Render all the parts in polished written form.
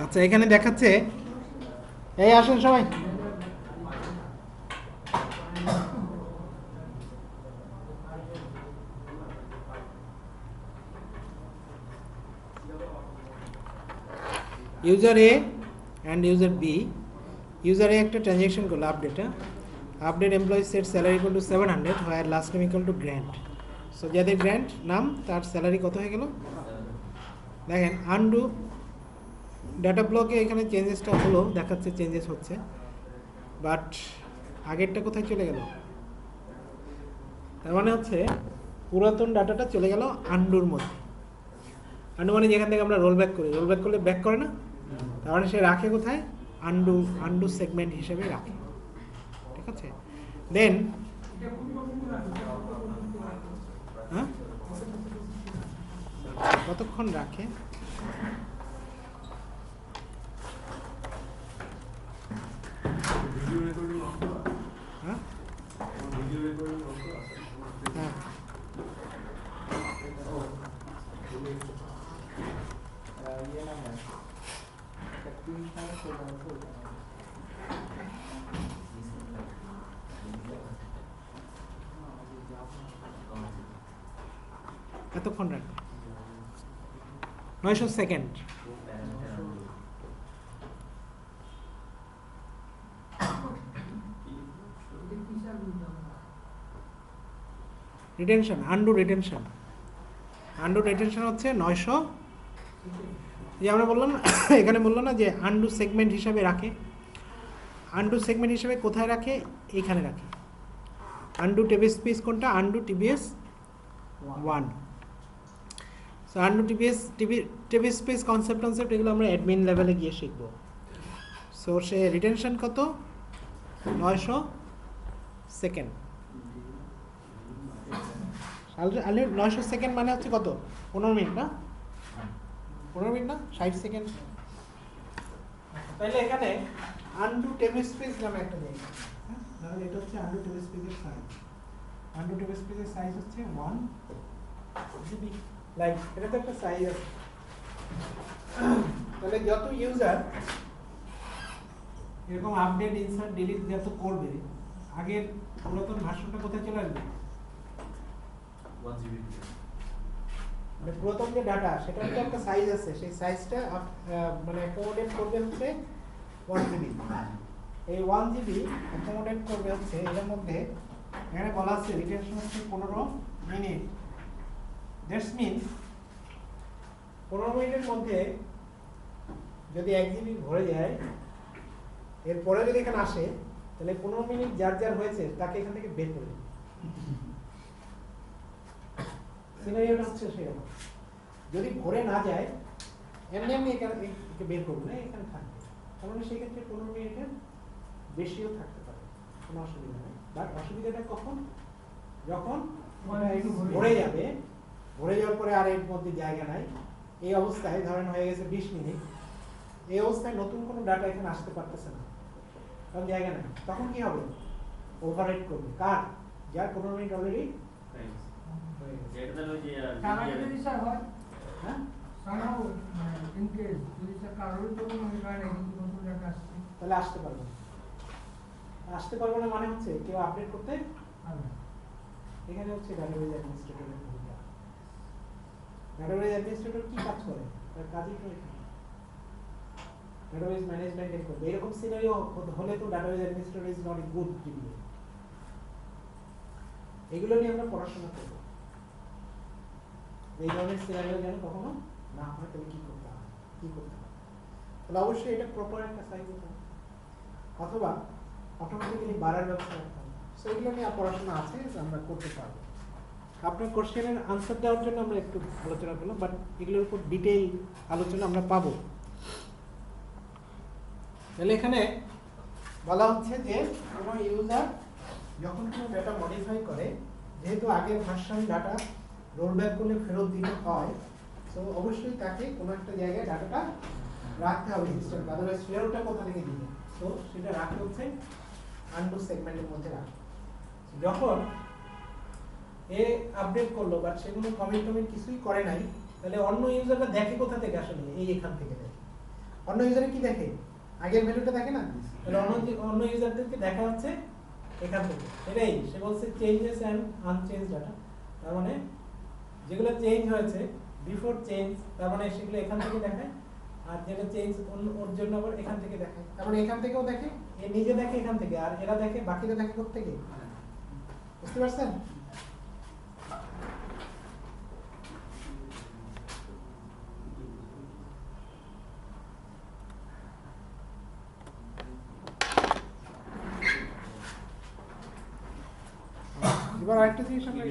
আচ্ছা, এখানে দেখাচ্ছে, এই আসেন সবাই। User A and user B, user A একটা ট্রানজ্যাকশন করলো আপডেটটা, update employee set salary equal to 700 where last name equal to Grant. So যাদের গ্র্যান্ট নাম তার স্যালারি কত হয়ে গেল দেখেন। আনডু ডাটা ব্লকে এখানে চেঞ্জেসটা হলো, দেখাচ্ছে চেঞ্জেস হচ্ছে, বাট আগেরটা কোথায় চলে গেল? তার মানে হচ্ছে পুরাতন ডাটাটা চলে গেল আন্ডুর মধ্যে। আন্ডু মানে যেখান থেকে আমরা রোল ব্যাক করি, রোল ব্যাক করলে ব্যাক করে না, তার মানে সে রাখে কোথায়? আন্ডু, আন্ডু সেগমেন্ট হিসেবে রাখে, ঠিক আছে। দেন হ্যাঁ কতক্ষণ রাখে? হ্যাঁ হ্যাঁ এতক্ষণ রাখবে 900 second. Retention, undo retention, undo retention হচ্ছে 900, যে আমরা বললাম এখানে বললো না যে আন্ডু সেগমেন্ট হিসাবে রাখে। আন্ডু সেগমেন্ট হিসাবে কোথায় রাখে? এইখানে রাখে। আন্ডু টেবিএস স্পেস কোনটা? Undo TBS 1। So undo TBS space concept এগুলো আমরা অ্যাডমিন লেভেলে গিয়ে শিখবো। সো সে রিটেনশন কত? 900 সেকেন্ড। 900 সেকেন্ড মানে হচ্ছে কত? 15 মিনিট না? 15 মিনিট না, 60 সেকেন্ড। তাহলে এখানে আন্ডু টেবিল স্পেস নামে একটা জায়গা, তাহলে এটা হচ্ছে আন্ডু টেবিল স্পেসের সাইজ। আন্ডু টেবিল স্পেসের সাইজ হচ্ছে 1 জিবি। লাইক এটা তো একটা সাইজ আছে। তাহলে যত ইউজার এরকম আপডেট ইনসার্ট ডিলিট যত করবে, আগের পুরাতন ভার্সনটা কোথায় চলে আসবে? 1 জিবি। মানে পুরাতন যে ডাটা সেটার তো একটা সাইজ আছে, সেই সাইজটা মানে অ্যাকোমোডেট করবে হচ্ছে 1 জিবি। এই 1 জিবি অ্যাকোমোডেট করবে হচ্ছে এর মধ্যে, এখানে বলা আছে রিটেনশন হচ্ছে 15 মিনিট। দ্যাটস মিনস 15 মিনিটের মধ্যে যদি 1 জিবি ভরে যায়, এরপরে যদি এখানে আসে, তাহলে 15 মিনিট যার যার হয়েছে তাকে এখান থেকে বের করে দেবে। সিনারিওটা হচ্ছে সেরকম। যদি ভরে না যায়, এমনি এমনি এখানে বের করবো না, এখানে থাকবে। তাহলে সেক্ষেত্রে 15 মিনিটের বেশিও থাকতে পারে, কোনো অসুবিধা নেই। বাট অসুবিধাটা কখন? যখন ভরে যাবে, ভরে যাওয়ার পরে আর এর মধ্যে জায়গা নাই, এই অবস্থায় ধরেন হয়ে গেছে 20 মিনিট, এই অবস্থায় নতুন কোনো ডাটা এখানে আসতে পারতেছে না, কারণ জায়গা নাই। তখন কি হবে? ওভাররাইট করবে কার? যার 15 মিনিট অলরেডি তাহলে আসতে পারবো না। আসতে পারবো না মানে হচ্ছে কেউ আপডেট করতে পারবে। এখানে হচ্ছে ডাটাবেজ অ্যাডমিনিস্ট্রেটরের ভূমিকা। ডাটাবেজ অ্যাডমিনিস্ট্রেটর কি কাজ করে? তার কাজই তো এখানে ডাটাবেজ ম্যানেজমেন্ট করবে। এরকম সিনারিও হলে তো database administrator is not a good DBA. এগুলো নিয়ে আমরা পড়াশোনা করব। এই ধরনের সিনারিও যেন কখনো না হয়, তাহলে কি করতে হবে, কি করতে হবে। তাহলে অবশ্যই এটা প্রপার একটা সাইজ হতে হবে, অথবা অটোমেটিক্যালি বাড়ার ব্যবস্থা রাখতে হবে। সো এগুলো নিয়ে পড়াশোনা আছে, আমরা করতে পারবো। আপনার কোশ্চেনের আনসার দেওয়ার জন্য আমরা একটু আলোচনা করলাম, বাট এগুলোর উপর ডিটেইল আলোচনা আমরা পাবো। তাহলে এখানে বলা হচ্ছে যে কোনো ইউজার যখন কোনো ডাটা মডিফাই করে, যেহেতু আগের ভার্সন ডাটা রোলব্যাক করলে ফেরত দিতে হয়, তো অবশ্যই তাকে কোনো একটা জায়গায় ডাটাটা রাখতে হবে সিস্টেমে, আদারওয়াইজ ফেরতটা কোথা থেকে দিবে। তো সেটা রাখতে হচ্ছে আন্ডু সেগমেন্টের মধ্যে রাখবে। যখন এ আপডেট করলো বাট সেগুলো কমিট কিছুই করে নাই, তাহলে অন্য ইউজারটা দেখে কোথা থেকে আসলে এই এখান থেকে দেখে অন্য ইউজারে কি দেখে আগের ভ্যালুটা দেখে না তাহলে অন্য ইউজারদেরকে দেখা হচ্ছে এখান থেকে এটাই সে বলছে চেঞ্জেস এন্ড আনচেঞ্জ ডাটা তার মানে যেগুলো চেঞ্জ হয়েছে বিফোর চেঞ্জ তার মানে সেগুলো এখান থেকে দেখায় আর যেটা চেঞ্জ ওর জন্য আবার এখান থেকে দেখায় তার মানে এখান থেকেও দেখে এ নিজে দেখে এখান থেকে আর এরা দেখে বাকিরা দেখে কোথা থেকে বুঝতে পারছেন এবার আরেকটা জিনিস আমরা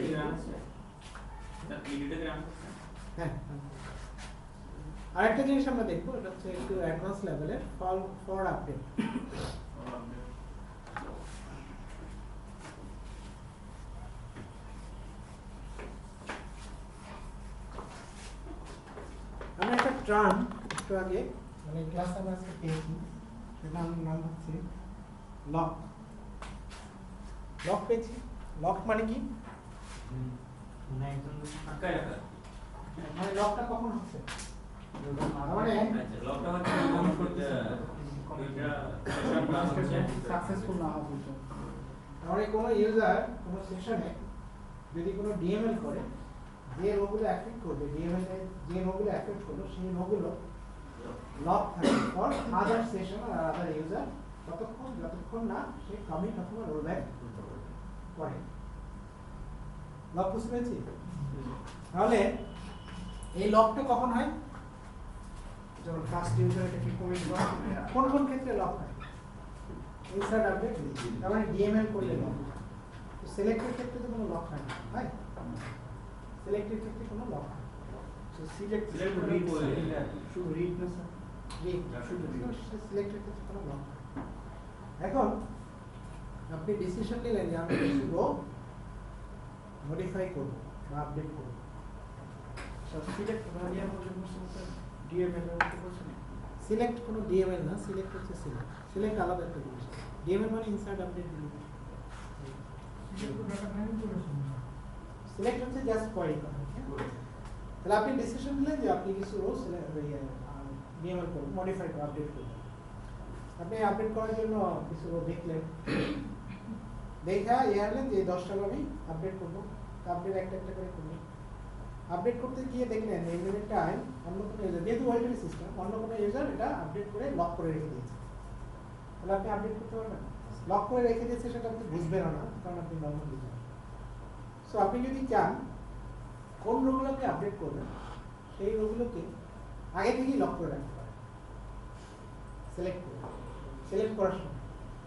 হ্যাঁ আরেকটা জিনিস আমরা দেখবো এটা হচ্ছে একটু অ্যাডভান্স লেভেলের ফর আপডেট আমরা একটা টার্ম একটু আগে মানে ক্লাসে আমরা আজকে পেয়েছি সেটা নাম হচ্ছে লক লক পেয়েছি লক মানে কি মানে লকটা কখন হচ্ছে মানে লকটা হচ্ছে সাকসেসফুল না হওয়া পর্যন্ত মানে কোনো ইউজার কোনো সেশনে যদি কোনো ডিএমএল করে যে রোগুলো অ্যাফেক্ট করবে ডিএমএল এর যে রোগুলো অ্যাফেক্ট করলো সেই রোগুলো লক থাকবে ফর আদার সেশন আর আদার ইউজার যতক্ষণ না সে কমিট অথবা রোলব্যাক করে লক বুঝতে পেরেছি তাহলে এই লকটা কখন হয় যখন ফার্স্ট ইউজার এটাকে কমিট করে কোন কোন ক্ষেত্রে লক হয় ইনসার্ট আপডেট তার মানে ডিএমএল করলে লক তো সিলেক্টের ক্ষেত্রে তো কোনো লক হয় না তাই সিলেক্টের ক্ষেত্রে কোনো লক হয় সো সিলেক্ট শুধু রিড না স্যার রিড শুধু সিলেক্টের ক্ষেত্রে কোনো লক হয় এখন আপনি ডিসিশন নিলেন যে আমি কিছু রো মডিফাই করব বা আপডেট করব সিলেক্ট ভ্যারিয়েবল ডিএমএল এর মধ্যে বলছেন সিলেক্ট কোনো ডিএমএল না সিলেক্ট হচ্ছে সিলেক্ট সিলেক্ট আলাদা একটা জিনিস ডিএমএল মানে ইনসার্ট আপডেট ডিলিট সিলেক্ট হচ্ছে জাস্ট কোয়েরি করা তাহলে আপনি ডিসিশন নিলেন যে আপনি কিছু রো ডিএমএল করবেন মডিফাই করবেন আপডেট করবেন আপনি আপডেট করার জন্য কিছু রো দেখলেন দেখা এয়ারলেন যে 10টা আমি আপডেট করব আপডেট একটা একটা করে করব আপডেট করতে গিয়ে দেখলেন এই মিনিট টাইম অন্য কোনো ইউজার যেহেতু ওয়াইল্ড সিস্টেম অন্য কোনো ইউজার এটা আপডেট করে লক করে রেখে দিয়েছে তাহলে আপনি আপডেট করতে পারবেন লক করে রেখে দিয়েছে সেটা আপনি বুঝবেন না কারণ আপনি নর্মাল ইউজার সো আপনি যদি চান কোন রোগুলোকে আপডেট করবেন সেই রোগুলোকে আগে থেকেই লক করে রাখতে পারেন সিলেক্ট করার সময়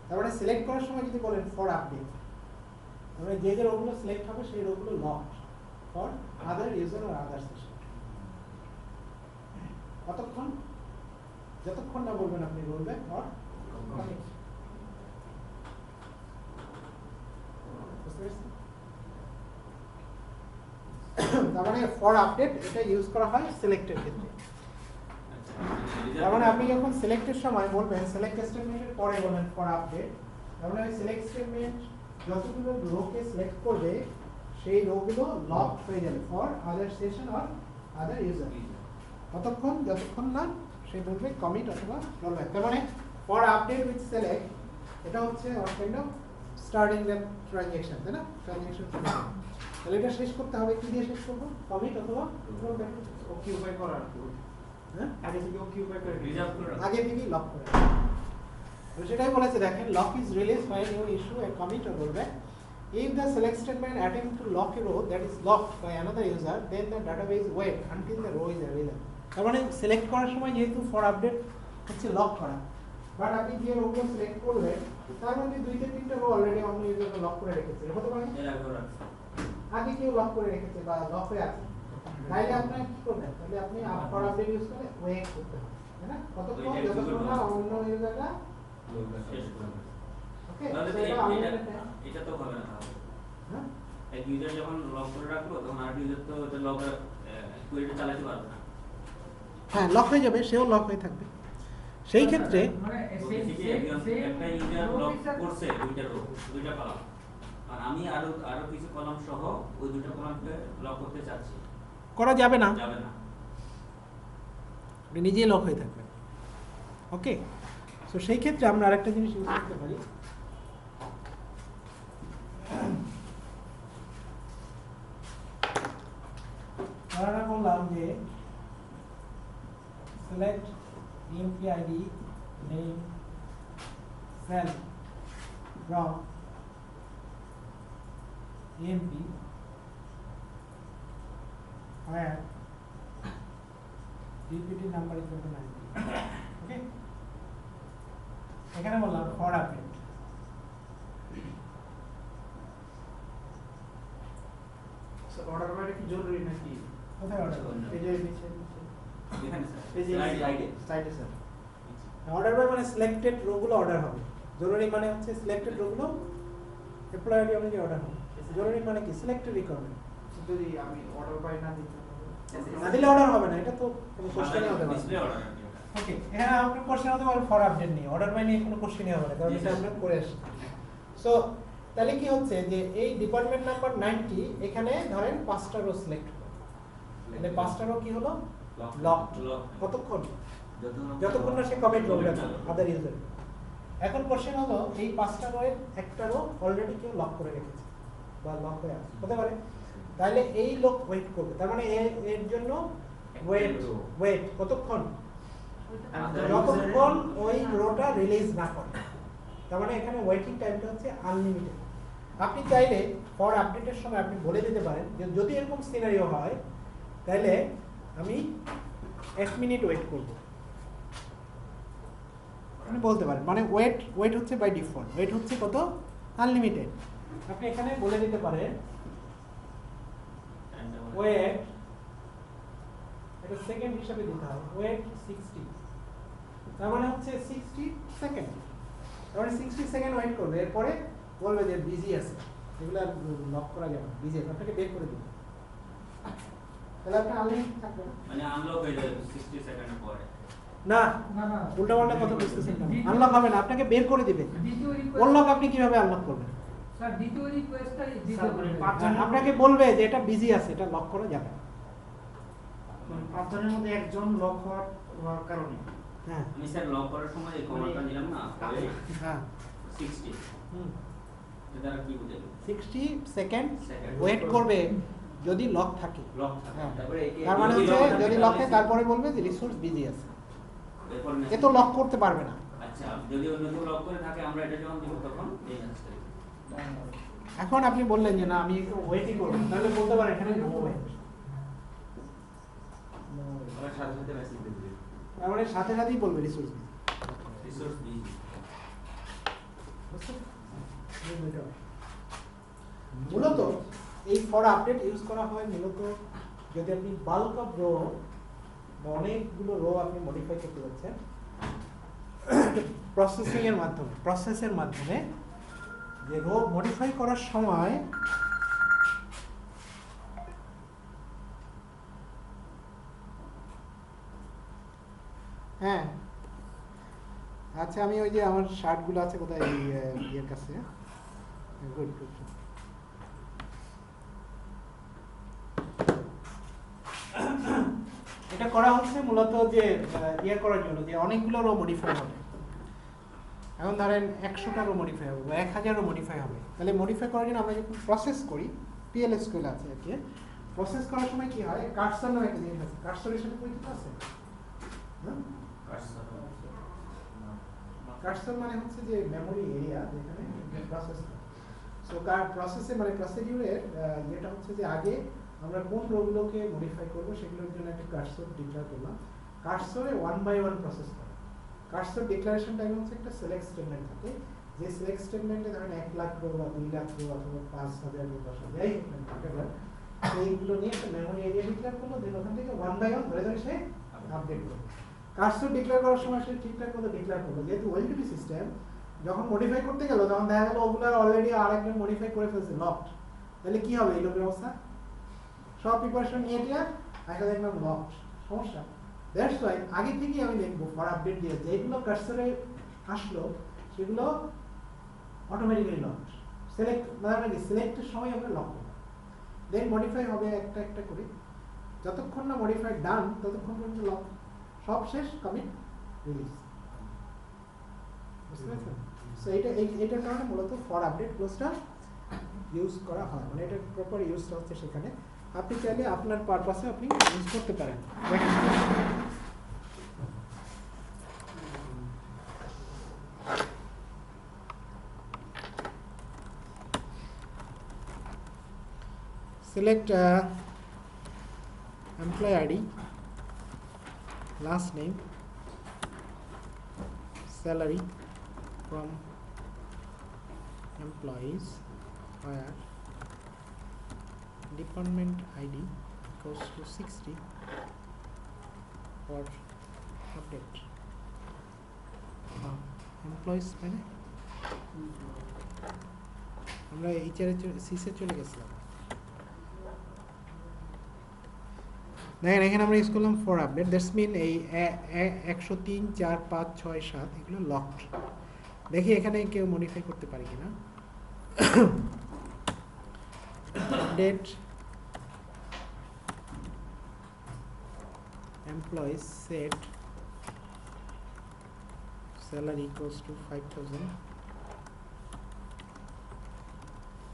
তার মানে সিলেক্ট করার সময় যদি বলেন ফর আপডেট তাহলে যে যে রোগুলো সিলেক্ট হবে সেই রোগুলো লকড ফর আদার ইউজার আর আদার সেশন কতক্ষণ যতক্ষণ না বলবেন আপনি রোলব্যাক অর কমিট তার মানে ফর আপডেট এটা ইউজ করা হয় সিলেক্টের ক্ষেত্রে তার মানে আপনি যখন সিলেক্টের সময় বলবেন সিলেক্ট স্টেটমেন্টের পরে বলেন ফর আপডেট তার মানে সিলেক্ট স্টেটমেন্ট যতগুলো রোকে সিলেক্ট করবে সেই রোগুলো লক হয়ে যাবে for other session or other user যতক্ষণ না সে বলবে কমিট অথবা রোলব্যাক তার মানে ফর আপডেট উইথ সিলেক্ট এটা হচ্ছে kind of starting the transaction তাই না ট্রানজ্যাকশন তাহলে এটা শেষ করতে হবে কি দিয়ে শেষ করব কমিট অথবা রোলব্যাক অকিউপাই করার হ্যাঁ আগে থেকে অকিউপাই করে রিজার্ভ করে আগে থেকেই লক করে তো সেটাই বলেছে দেখেন lock is release when you issue a commit or rollback if the select statement attempt to lock a row that is locked by another user then the database wait until the row is available তার মানে select করার সময় যেহেতু for update হচ্ছে lock করা but আপনি যে রোগুলো select করবেন তার মধ্যে 2-3টা রো অলরেডি অন্য ইউজার লক করে রেখেছে হতে পারে আগে কেউ লক করে রেখেছে বা লক হয়ে আছে তাইলে আপনি কি করবেন তাহলে আপনি ফর আপডেট ইউজ করে ওয়েট করতে হবে তাই না কতক্ষণ যতক্ষণ না অন্য ইউজাররা শেষ করবে ওকে তাহলে এটা তো হবে না হ্যাঁ এক ইউজার যখন লক করে রাখলো তখন আর ইউজার তো এটা লক কোয়েরিটা চালাতে পারবে না হ্যাঁ লক হয়ে যাবে সেও লক হয়ে থাকবে সেই ক্ষেত্রে মানে একটা ইউজার লক করছে দুইটা কলাম আর আমি আরো কিছু কলাম সহ ওই দুটো কলামকে লক করতে চাচ্ছি করা যাবে না আপনি নিজেই লক হয়ে থাকবেন। ওকে, সো সেই ক্ষেত্রে আমরা আরেকটা জিনিস ইউজ করতে পারি। আমরা বললাম যে select EMP ID name cell from EMP where DPT number is equal to 90. Okay, এখানে বললাম for update স্যার অর্ডার বাইরে কি জরুরি নাকি? কোথায় অর্ডার এই যে নিচে নিচে এখানে এই যে স্যার স্লাইড স্লাইডে স্যার অর্ডার বাই মানে সিলেক্টেড রো গুলো অর্ডার হবে। জরুরি মানে হচ্ছে সিলেক্টেড রো গুলো এমপ্লয়ি আইডি অনুযায়ী অর্ডার হবে। জরুরি মানে কি সিলেক্টেড রিকোয়ারমেন্ট। যদি আমি অর্ডার বাই না দিতে না দিলে অর্ডার হবে না, এটা তো কোনো কোশ্চেনই হতে পারে ডিসপ্লে না। অর্ডার ওকে, এখানে আপনার কোশ্চেন হতে পারে ফর আপডেট নিয়ে, অর্ডার বাই নিয়ে কোনো কোশ্চেনই হবে না, কারণ এটা আমরা করে আসছি। সো তাহলে কি হচ্ছে যে এই ডিপার্টমেন্ট নাম্বার 90 এখানে ধরেন 5টা রো সিলেক্ট হলো, তাহলে 5টা রো কি হলো লক। কতক্ষণ? যতক্ষণ না সে কমিট করবে আদার ইউজার। এখন কোশ্চেন হলো এই 5টা রো এর একটা রো অলরেডি কেউ লক করে রেখেছে বা লক হয়ে আছে হতে পারে, তাহলে এই লোক ওয়েট করবে, তার মানে এর জন্য ওয়েট কতক্ষণ? যতক্ষণ ওই রোটা রিলিজ না করে। তার মানে এখানে ওয়েটিং টাইমটা হচ্ছে আনলিমিটেড। আপনি চাইলে ফর আপডেটের সময় আপনি বলে দিতে পারেন যে যদি এরকম সিনারিও হয় তাহলে আমি 1 মিনিট ওয়েট করব, আপনি বলতে পারেন। মানে ওয়েট হচ্ছে বাই ডিফল্ট, ওয়েট হচ্ছে কত? আনলিমিটেড। আপনি এখানে বলে দিতে পারেন ওয়েট, এটা সেকেন্ড হিসাবে দিতে হবে, ওয়েট 60, তার মানে হচ্ছে 60 সেকেন্ড। তার মানে 60 সেকেন্ড ওয়েট করবে, এরপরে বলবে যে বিজি আছে, এগুলো লক করা যাবে না, বিজি আছে, আপনাকে বের করে দিবে। তাহলে আপনি আনলিমিটেড থাকবেন, মানে আনলক হয়ে যাবে 60 সেকেন্ড পরে। না না না উল্টা পাল্টা কথা বুঝতেছেন না, আনলক হবে না, আপনাকে বের করে দিবে। দ্বিতীয় আনলক আপনি কিভাবে আনলক করবেন? স্যার দ্বিতীয় রিকোয়েস্টটা স্যার, মানে 5 জনের আপনাকে বলবে যে এটা বিজি আছে, এটা লক করা যাবে না। মানে 5 জনের মধ্যে একজন লক হওয়ার কারণে হ্যাঁ আমি স্যার লক করার সময় এই কমান্ডটা নিলাম না হ্যাঁ 60 হুম, এটা দ্বারা কি বোঝালো? 60 সেকেন্ড Second. ওয়েট করবে যদি লক থাকে। লক থাকে। হ্যাঁ। তারপরে একে তার মানে যদি হচ্ছে lock থাকে যদি লক থাকে তাহলে তারপরে বলবে যে রিসোর্স বিজি আছে, এরপর এ message- তো লক করতে পারবে না। আচ্ছা যদি অন্য কেউ লক করে থাকে আমরা এটা যখন দিব তখন এই মেসেজটা এখন আপনি বললেন যে না আমি একটু ওয়েটই করব, তাহলে বলতে পারেন এখানে নো ওয়েট। আমরা সাথে সাথে মেসেজ দিয়ে দিই তার মানে সাথে সাথেই বলবে রিসোর্স বিজি। Resource busy. মূলত এই ফর আপডেট ইউজ করা হয় মূলত যদি আপনি বাল্ক অফ রো বা অনেকগুলো রো আপনি মডিফাই করতে যাচ্ছেন প্রসেসের মাধ্যমে যে রো মডিফাই করার সময় হ্যাঁ আচ্ছা আমি ওই যে আমার শার্টগুলো আছে কোথায় এই ইয়ের কাছে গুড গুড এটা করা হচ্ছে মূলত যে ইয়ে করার জন্য যে অনেকগুলো রো মডিফাই হবে। এখন ধরেন 100টা রো মডিফাই হবে বা 1000 রো মডিফাই হবে, তাহলে মডিফাই করার জন্য আমরা যখন প্রসেস করি PLSQL আছে আর কি, প্রসেস করার সময় কি হয় কার্সর নামে একটা জিনিস আছে, কার্সরের সাথে পরিচিত আছে? কার্সর মানে হচ্ছে যে মেমোরি এরিয়া যেখানে প্রসেস সো প্রসেসে মানে প্রসিডিউরের যেটা হচ্ছে যে আগে আমরা কোন রোগুলোকে মডিফাই করব সেগুলোর জন্য একটা কার্সর ডিক্লেয়ার করলাম। কার্সরে 1 বাই 1 প্রসেস করে। কার্সর ডিক্লারেশন টাইম হচ্ছে একটা সিলেক্ট স্টেটমেন্ট থাকে, যে সিলেক্ট স্টেটমেন্টে ধরেন 1 লাখ রো বা 2 লাখ রো অথবা 5000 রো 10,000 যাই হোক না whatever, এইগুলো নিয়ে একটা মেমোরি এরিয়া ডিক্লেয়ার করলো, দেন ওখান থেকে 1 বাই 1 ধরে ধরে সে আপডেট করবে। কার্সর ডিক্লেয়ার করার সময় সে ঠিকঠাক মতো ডিক্লেয়ার করলো, যেহেতু ওএলটিপি সিস্টেম যখন মডিফাই করতে গেল তখন দেখা গেল ওগুলো অলরেডি আরেকজন মডিফাই করে ফেলছে লকড, তাহলে কি হবে এই লোকের অবস্থা? সব প্রিপারেশন নিয়ে দিয়া একটা দেখলাম লকড, সমস্যা। দ্যাটস ওয়াই আগে থেকেই আমি লিখবো ফর আপডেট দিয়ে যেগুলো কার্সরে আসলো সেগুলো অটোমেটিক্যালি লকড, সিলেক্ট মানে কি সিলেক্টের সময় আমরা লক করব, দেন মডিফাই হবে একটা একটা করে, যতক্ষণ না মডিফাই ডান ততক্ষণ পর্যন্ত লক। সব শেষ কমিট রিলিজ। বুঝতে পেরেছেন? সো এইটার কারণে মূলত ফর আপডেট ক্লোজটা ইউজ করা হয়, মানে এটা প্রপার ইউজটা হচ্ছে সেখানে। আপনি চাইলে আপনার পারপাসে আপনি ইউজ করতে পারেন। Select employee ID, last name, salary from employees, where department ID goes to 60 for update. Employees মানে আমরা এইচআর সিসে চলে গেছিলাম। দেখেন এখানে আমরা ইউজ করলাম ফর আপডেট, দ্যাটস মিন এই 103, 4, 5, 6, 7 এগুলো লকড। দেখি এখানে কেউ মডিফাই করতে পারি কিনা। Update employees set salary equals to 5,000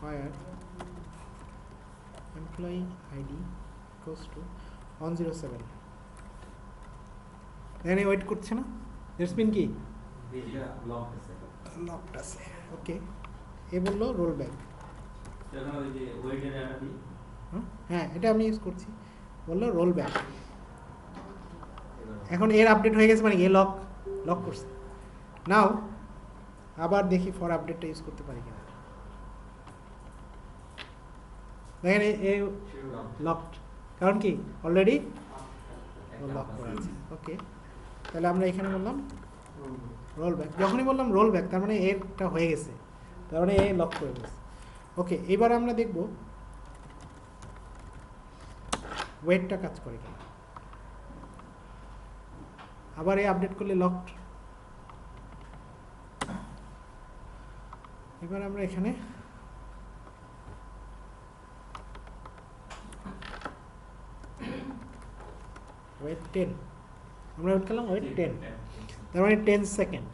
where employee ID equals to 107. এখানে ওয়েট করছে না, দ্যাটস মিন কি এটা লক আছে, লকড আছে। ওকে, এ বললো রোল ব্যাক। সেখানে ওই যে ওয়েটের ডাটা দিই, হ্যাঁ এটা আমি ইউজ করছি, বললো রোল ব্যাক। এখন এর আপডেট হয়ে গেছে, মানে এ লক করছে। নাও আবার দেখি ফর আপডেটটা ইউজ করতে পারি কিনা। দেখেন এ লকড, কারণ কি অলরেডি লক করা আছে। ওকে, তাহলে আমরা এখানে বললাম রোল ব্যাক। যখনই বললাম রোল ব্যাক তার মানে এরটা হয়ে গেছে, তার মানে এ লক করে গেছে। ওকে, এবার আমরা দেখব ওয়েটটা কাজ করে কিনা। আবার এই আপডেট করলে লকড। এবার আমরা এখানে ওয়েট 10, আমরা ওয়েট করলাম ওয়েট 10, তার মানে 10 সেকেন্ড।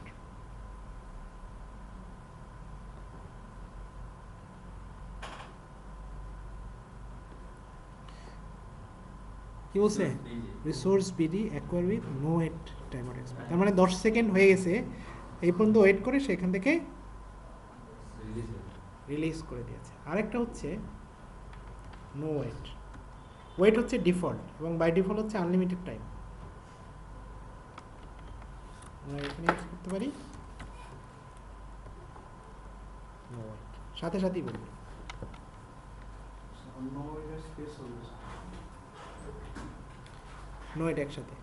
কি বলছে? Resource busy acquire with no wait time or expire, তার মানে 10 সেকেন্ড হয়ে গেছে, এই পর্যন্ত ওয়েট করে সেখান থেকে রিলিজ করে দিয়েছে। আরেকটা হচ্ছে নো ওয়েট। ওয়েট হচ্ছে ডিফল্ট এবং বাই ডিফল্ট হচ্ছে আনলিমিটেড টাইম। আমরা এখানে ইউজ করতে পারি নো ওয়েট, সাথে সাথেই বলবে নো ওয়েট একসাথে।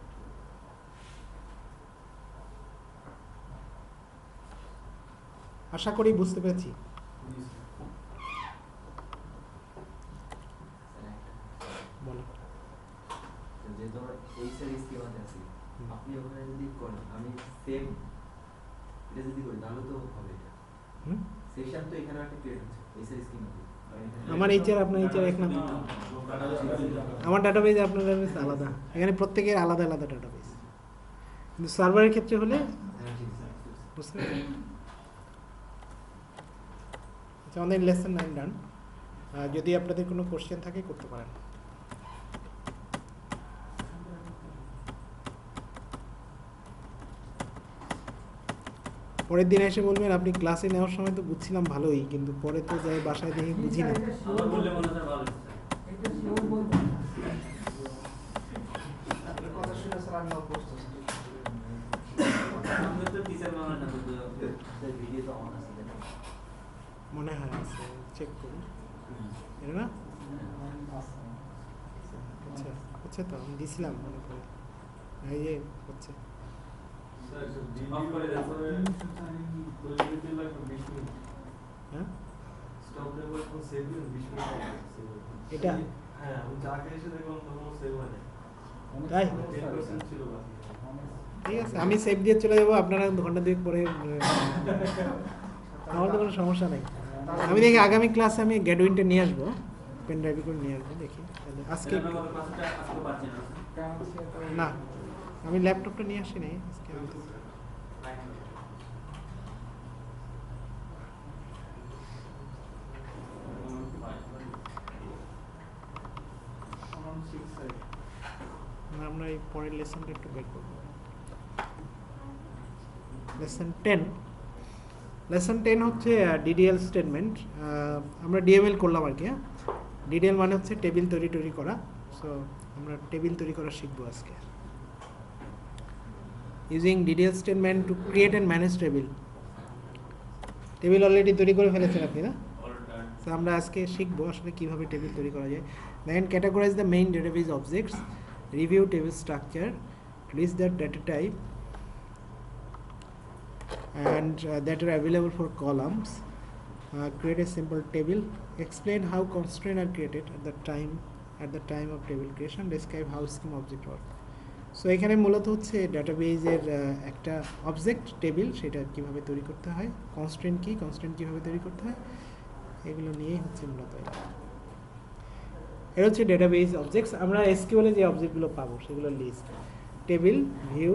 আশা করি বুঝতে পেরেছি। বলো। যেহেতু আমরা এই সিরিজ স্কিমাতে আছি, আপনি ওখানে যদি করেন, আমি সেম এটা যদি করি তাহলে তো হবে। এটা সেশন তো এখানে একটা ক্রিয়েট হচ্ছে এই সিরিজ স্কিমাতে। আমার এইচআর আপনার এইচআর এক না, আমার ডাটাবেজ আপনার ডাটাবেজ আলাদা, এখানে প্রত্যেকের আলাদা আলাদা ডাটাবেজ, কিন্তু সার্ভারের ক্ষেত্রে হলে বুঝতে পারছেন। আচ্ছা, আমাদের লেসন 9 ডান। যদি আপনাদের কোনো কোশ্চেন থাকে করতে পারেন। পরের দিন এসে বলবেন আপনি ক্লাসে নেওয়ার সময় তো বুঝছিলাম ভালোই, কিন্তু পরে তো যাই বাসায় দেখি বুঝি না। আমার বললে মনে হয় ভালো হচ্ছে। এটা শিওর বলবো। এই কথা শুনে স্যার আমি অভ্যস্ত। আমি তো টিচার মানে না, তো ভিডিও তো অন আছে দেখেন। মনে হয় চেক করুন, এটা না? আচ্ছা আচ্ছা, তো আমি দিছিলাম মনে করে, এই যে হচ্ছে। অফ করে দাও। হ্যাঁ এটা তাই ঠিক আছে, আমি সেভ দিয়ে চলে যাবো, আপনারা ঘন্টা 2 পরে আমার তো কোনো সমস্যা নেই। আমি দেখি আগামী ক্লাসে আমি গ্যাডউইনটা নিয়ে আসবো, পেন ড্রাইভে করে নিয়ে আসবো। দেখি তাহলে আজকে আমরা ক্লাসটা আজকে পাচ্ছি না। না, আমি ল্যাপটপটা নিয়ে আসি নাই আজকে আমি তো আমরা এই পরের লেসনটা একটু বের করব লেসন 10 হচ্ছে ডিডিএল স্টেটমেন্ট আমরা ডিএমএল করলাম আর কি ডিডিএল মানে হচ্ছে টেবিল তৈরি করা সো আমরা টেবিল তৈরি করা শিখবো আজকে using DDL statement to create and manage table already তৈরি করে ফেলেছেন আপনি না সো আমরা আজকে শিখবো আসলে কিভাবে টেবিল তৈরি করা যায় then categorize the main database objects review table structure, list the data type and that are available for columns, create a simple table, explain how constraints are created at the time of table creation, describe how schema object work. So এখানে মূলত হচ্ছে ডাটাবেজের একটা object table সেটা কিভাবে তৈরি করতে হয়, constraint কিভাবে তৈরি করতে হয় এগুলো নিয়েই হচ্ছে মূলত এটা হচ্ছে ডেটাবেস অবজেক্টস আমরা এসকিউএল এ যে অবজেক্টগুলো পাবো সেগুলো list table view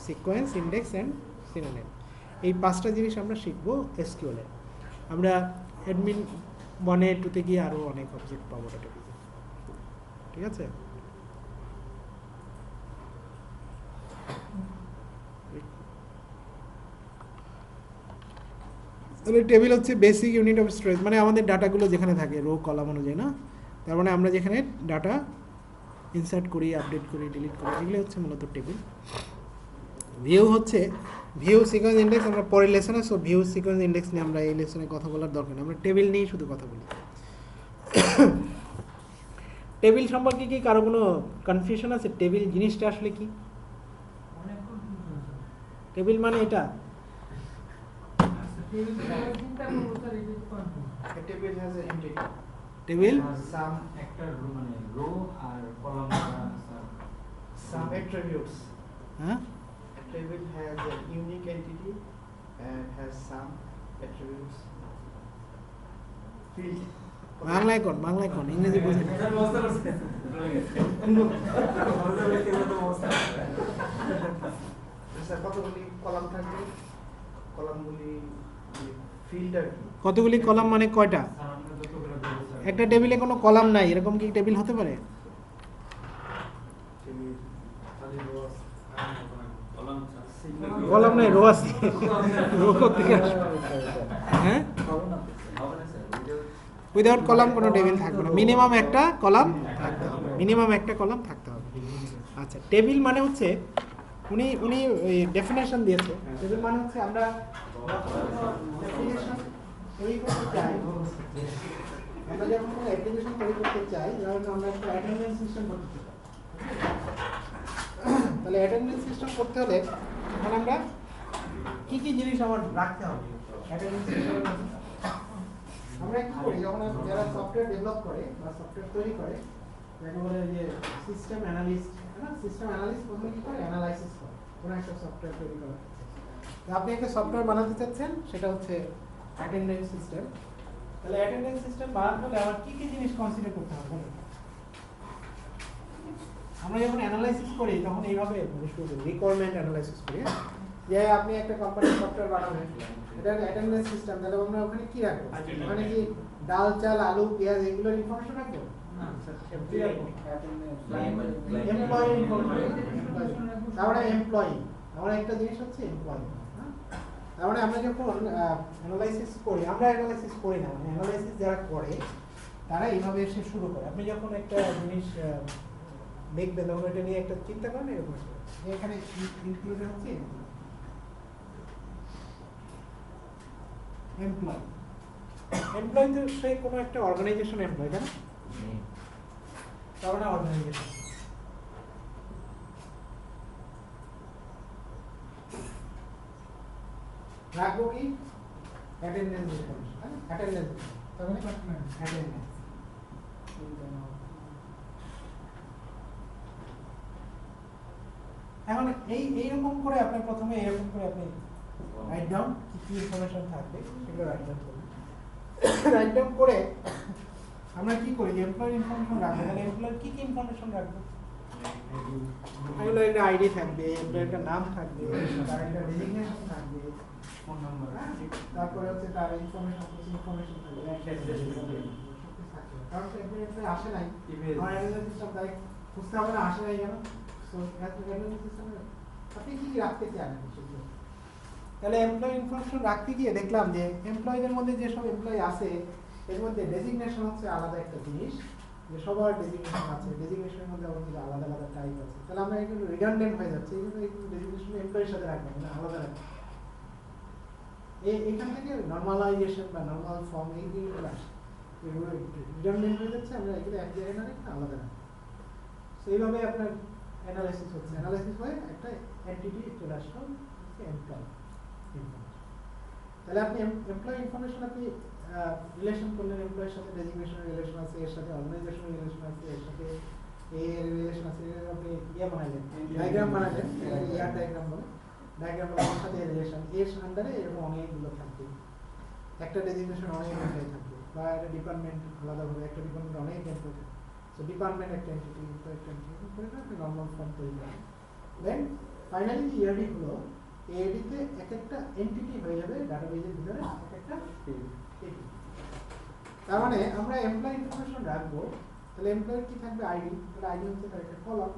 sequence index and synonym এই পাঁচটা জিনিস আমরা শিখবো এসকিউএল এ আমরা অ্যাডমিন 1 2 তে গিয়ে আরও অনেক অবজেক্ট পাবো ডেটাবেসে ঠিক আছে তাহলে টেবিল হচ্ছে বেসিক ইউনিট অফ স্টোরেজ মানে আমাদের ডাটাগুলো যেখানে থাকে রো কলাম অনুযায়ী না তার মানে আমরা যেখানে ডাটা ইনসার্ট করি আপডেট করি ডিলিট করি এগুলো হচ্ছে মূলত টেবিল ভিউ হচ্ছে ভিউ সিকোয়েন্স ইন্ডেক্স আমরা পরের লেসনে সো ভিউ সিকোয়েন্স ইন্ডেক্স নিয়ে আমরা এই লেসনে কথা বলার দরকার নেই আমরা টেবিল নিয়েই শুধু কথা বলি টেবিল সম্পর্কে কি কারো কোনো কনফিউশন আছে টেবিল জিনিসটা আসলে কি অনেক confusion আছে। টেবিল মানে এটা টেবিল চিন্তা করবো স্যার এটা confuse A table has an entity. Table Some একটা মানে রো আর কলাম some attributes. হ্যাঁ A table has a unique entity and has some attributes. Field. বাংলায় কোন ইংরেজি বুঝি না স্যার কতগুলি কলাম থাকবে কলামগুলি ফিল্ড আর কি কতগুলি কলাম মানে কয়টা একটা টেবিলে কোনো কলাম নাই এরকম কি টেবিল হতে পারে টেবিল খালি রোস কলাম নাই রো আছে রো থেকে আসবে হ্যাঁ উইদাউট কলাম কোনো টেবিল থাকবে না মিনিমাম একটা কলাম থাকতে হবে আচ্ছা টেবিল মানে হচ্ছে উনি ডেফিনেশন দিয়েছে টেবিল মানে হচ্ছে আমরা ডেফিনেশন তৈরি করতে চাই আমরা যখন কোনো অ্যাপ্লিকেশন তৈরি করতে চাই যেমন আমরা একটা অ্যাটেন্ডেন্স সিস্টেম করতে চাই তাহলে অ্যাটেন্ডেন্স সিস্টেম করতে হলে তখন আমরা কি জিনিস আমার রাখতে হবে অ্যাটেন্ডেন্স সিস্টেমের মধ্যে আমরা কি করি যখন যারা সফটওয়্যার ডেভেলপ করে বা সফটওয়্যার তৈরি করে যাকে বলে যে সিস্টেম অ্যানালিস্ট না সিস্টেম অ্যানালিস্ট প্রথমে কি করে অ্যানালাইসিস করে কোনো একটা সফটওয়্যার তৈরি করে তো আপনি একটা সফটওয়্যার বানাতে চাচ্ছেন সেটা হচ্ছে অ্যাটেন্ডেন্স সিস্টেম তাহলে অ্যাটেন্ডেন্স সিস্টেম বানাতে হলে আমার কি জিনিস কনসিডার করতে হবে আমরা যখন অ্যানালাইসিস করি তখন এইভাবে রিকোয়ারমেন্ট অ্যানালাইসিস করি যে আপনি একটা কোম্পানির সফটওয়্যার বানাবেন এটা অ্যাটেন্ডেন্স সিস্টেম তাহলে আমরা ওখানে কি রাখবো ওখানে কি ডাল চাল আলু পেঁয়াজ এগুলোর ইনফরমেশন রাখবো এমপ্লয়ি ইনফরমেশন তাহলে এমপ্লয়ি আমরা একটা জিনিস হচ্ছে এমপ্লয়ি তাহলে আমরা যখন অ্যানালাইসিস করি আমরা অ্যানালাইসিস করি না মানে অ্যানালাইসিস যারা করে তারা এইভাবে এসে শুরু করে আপনি যখন একটা জিনিস দেখবেন তখন এটা নিয়ে একটা চিন্তা করেন এরকম এখানে ইনক্লুডেড হচ্ছে এমপ্লয়ি তো সে কোনো একটা অর্গানাইজেশন এমপ্লয়ি তাই না তার মানে অর্গানাইজেশন রাখবো কি অ্যাটেন্ডেন্স ইনফরমেশন অ্যাটেন্ডেন্স তার মানে অ্যাটেন্ডেন্স এখন এইরকম করে আপনি প্রথমে এরকম করে আপনি রাইট ডাউন কি ইনফরমেশন থাকবে সেগুলো রাইট ডাউন করবেন রাইট ডাউন করে আমরা কি করি এমপ্লয়ি ইনফরমেশন রাখবো তাহলে এমপ্লয়ির কি ইনফরমেশন রাখবো এগুলো একটা আইডি থাকবে, একটা নাম থাকবে, তার একটা ডেজিগনেশন থাকবে, ফোন নাম্বার তারপরে হচ্ছে তার ইনফরমেশন থাকবে, কারণ এমপ্লয়ি আসে নাই, আমার অ্যানালাইসিস সিস্টেম তাই বুঝতে হবে না আসে নাই কেন। সো অ্যানালাইসিস সিস্টেমে আপনি কি রাখতে চান সেগুলো। তাহলে এমপ্লয়ি ইনফরমেশন রাখতে গিয়ে দেখলাম যে এমপ্লয়ীদের মধ্যে যেসব এমপ্লয়ি আছে এর মধ্যে ডেজিগনেশন হচ্ছে আলাদা একটা জিনিস, যে সবার ডেজিগনেশন আছে, ডেজিগনেশনের মধ্যে আবার কিছু আলাদা আলাদা টাইপ আছে। তাহলে আমরা একটু রিডান্ডেন্ট হয়ে যাচ্ছে, এই জন্য একটু ডেজিগনেশন এমপ্লয়ির সাথে রাখবেন না, আলাদা রাখবেন। এখান থেকে নর্মালাইজেশন বা নর্মাল ফর্ম এই জিনিসগুলো আসে, এগুলো রিডান্ডেন্ট হয়ে যাচ্ছে, আমরা এগুলো এক জায়গায় না রেখে আলাদা রাখবো। সো এইভাবে আপনার অ্যানালাইসিস হচ্ছে, অ্যানালাইসিস হয়ে একটা এন্টিটি চলে আসলো এমপ্লয় ইনফরমেশন। তাহলে আপনি এমপ্লয় ইনফরমেশন আপনি রিলেশন করলেন, এমপ্লয়ের সাথে ডেজিগনেশনের রিলেশন আছে, এর সাথে অর্গানাইজেশনের রিলেশন আছে, এর সাথে এর রিলেশন আছে, আপনি বানাইলেন, ডায়াগ্রাম বানালেন, ইয়ার ডায়াগ্রাম বলে, ডায়াগ্রাম বলে এর সাথে রিলেশন, এর আন্ডারে এরকম অনেকগুলো থাকবে, একটা ডেজিগনেশন অনেক এমপ্লয় থাকবে, বা একটা ডিপার্টমেন্ট আলাদাভাবে, একটা ডিপার্টমেন্ট অনেক এমপ্লয় থাকবে। সো ডিপার্টমেন্ট একটা এন্টিটি, এমপ্লয় একটা এন্টিটি করে আপনি নর্মাল ফর্ম তৈরি করেন। দেন ফাইনালি যে ইআরডি হলো, এআরডিতে এক একটা এন্টিটি হয়ে যাবে ডাটাবেজের ভিতরে, এক একটা টেবিল। তার মানে আমরা এমপ্লয় ইনফরমেশন রাখবো, তাহলে এমপ্লয়ের কি থাকবে আইডি, তাহলে আইডি হচ্ছে তার একটা কলাম,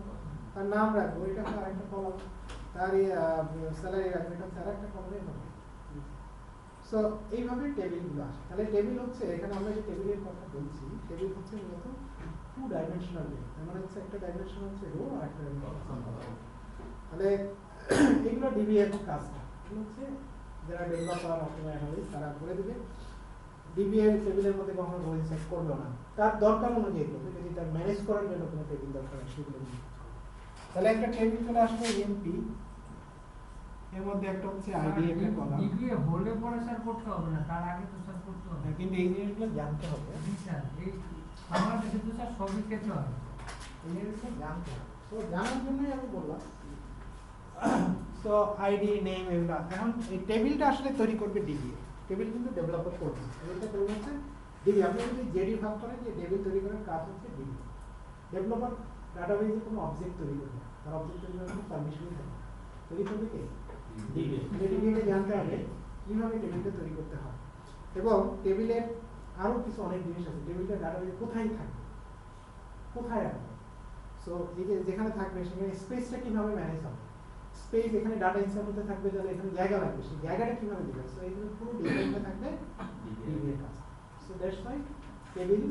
তার নাম রাখবো, এটা হচ্ছে আরেকটা কলাম, তার স্যালারি রাখবো, এটা হচ্ছে আরেকটা কলাম। সো এইভাবে টেবিলগুলো আসে। তাহলে টেবিল হচ্ছে, এখানে আমরা যে টেবিলের কথা বলছি, টেবিল হচ্ছে মূলত 2 ডাইমেনশনাল টেবিল, মানে হচ্ছে একটা ডাইমেনশন হচ্ছে রো আর একটা ডাইমেনশন। তাহলে এগুলো ডিবি এর কাজটা হচ্ছে, যারা ডেভেলপার অথবা অ্যানালিস্ট তারা করে দেবে। ডিবি এর টেবিলের মধ্যে কখনো রো ইনসার্ট করলো না, তার দরকার অনুযায়ী করবে, যদি তার ম্যানেজ করার জন্য কোনো টেবিল দরকার হয় সেগুলো। তাহলে একটা টেবিল চলে আসবে এমপি, এর মধ্যে একটা হচ্ছে আইডি, একটা কলাম। ডিগ্রি হলে পরে স্যার করতে হবে না, তার আগে তো স্যার করতে হবে। কিন্তু এই জিনিসগুলো জানতে হবে, জি স্যার, এই আমার দেশে তো স্যার সবই খেতে হয়। এই জিনিসগুলো জানতে হবে। তো জানার জন্যই আমি বললাম। সো আইডি নেম এগুলো, এখন এই টেবিলটা আসলে তৈরি করবে ডিবি, টেবিল কিন্তু ডেভেলপার করবে, টেবিলটা তৈরি হচ্ছে ডিবি। আপনি যদি জেডি ভাগ করেন যে টেবিল তৈরি করার কাজ হচ্ছে ডিবি। ডেভেলপার ডাটাবেজে কোনো অবজেক্ট তৈরি করবে, তার অবজেক্ট তৈরি করার কোনো পারমিশনই থাকে না, তৈরি করবে কে? ডিবি। ডিবিকে জানতে হবে কীভাবে টেবিলটা তৈরি করতে হয়, এবং টেবিলের আরও কিছু অনেক জিনিস আছে, টেবিলটা ডাটাবেজে কোথায় থাকবে, কোথায় রাখবে। সো এই যে যেখানে থাকবে সেখানে স্পেসটা কীভাবে ম্যানেজ হবে, স্পেস এখানে ডাটা ইনসার্ট হতে থাকবে, তাহলে এখানে জায়গা লাগবে, সেই জায়গাটা কীভাবে দেবে। সো এইগুলো পুরো ডিজাইনটা থাকবে ডিবি এর কাছে। সো দ্যাটস ওয়াই টেবিল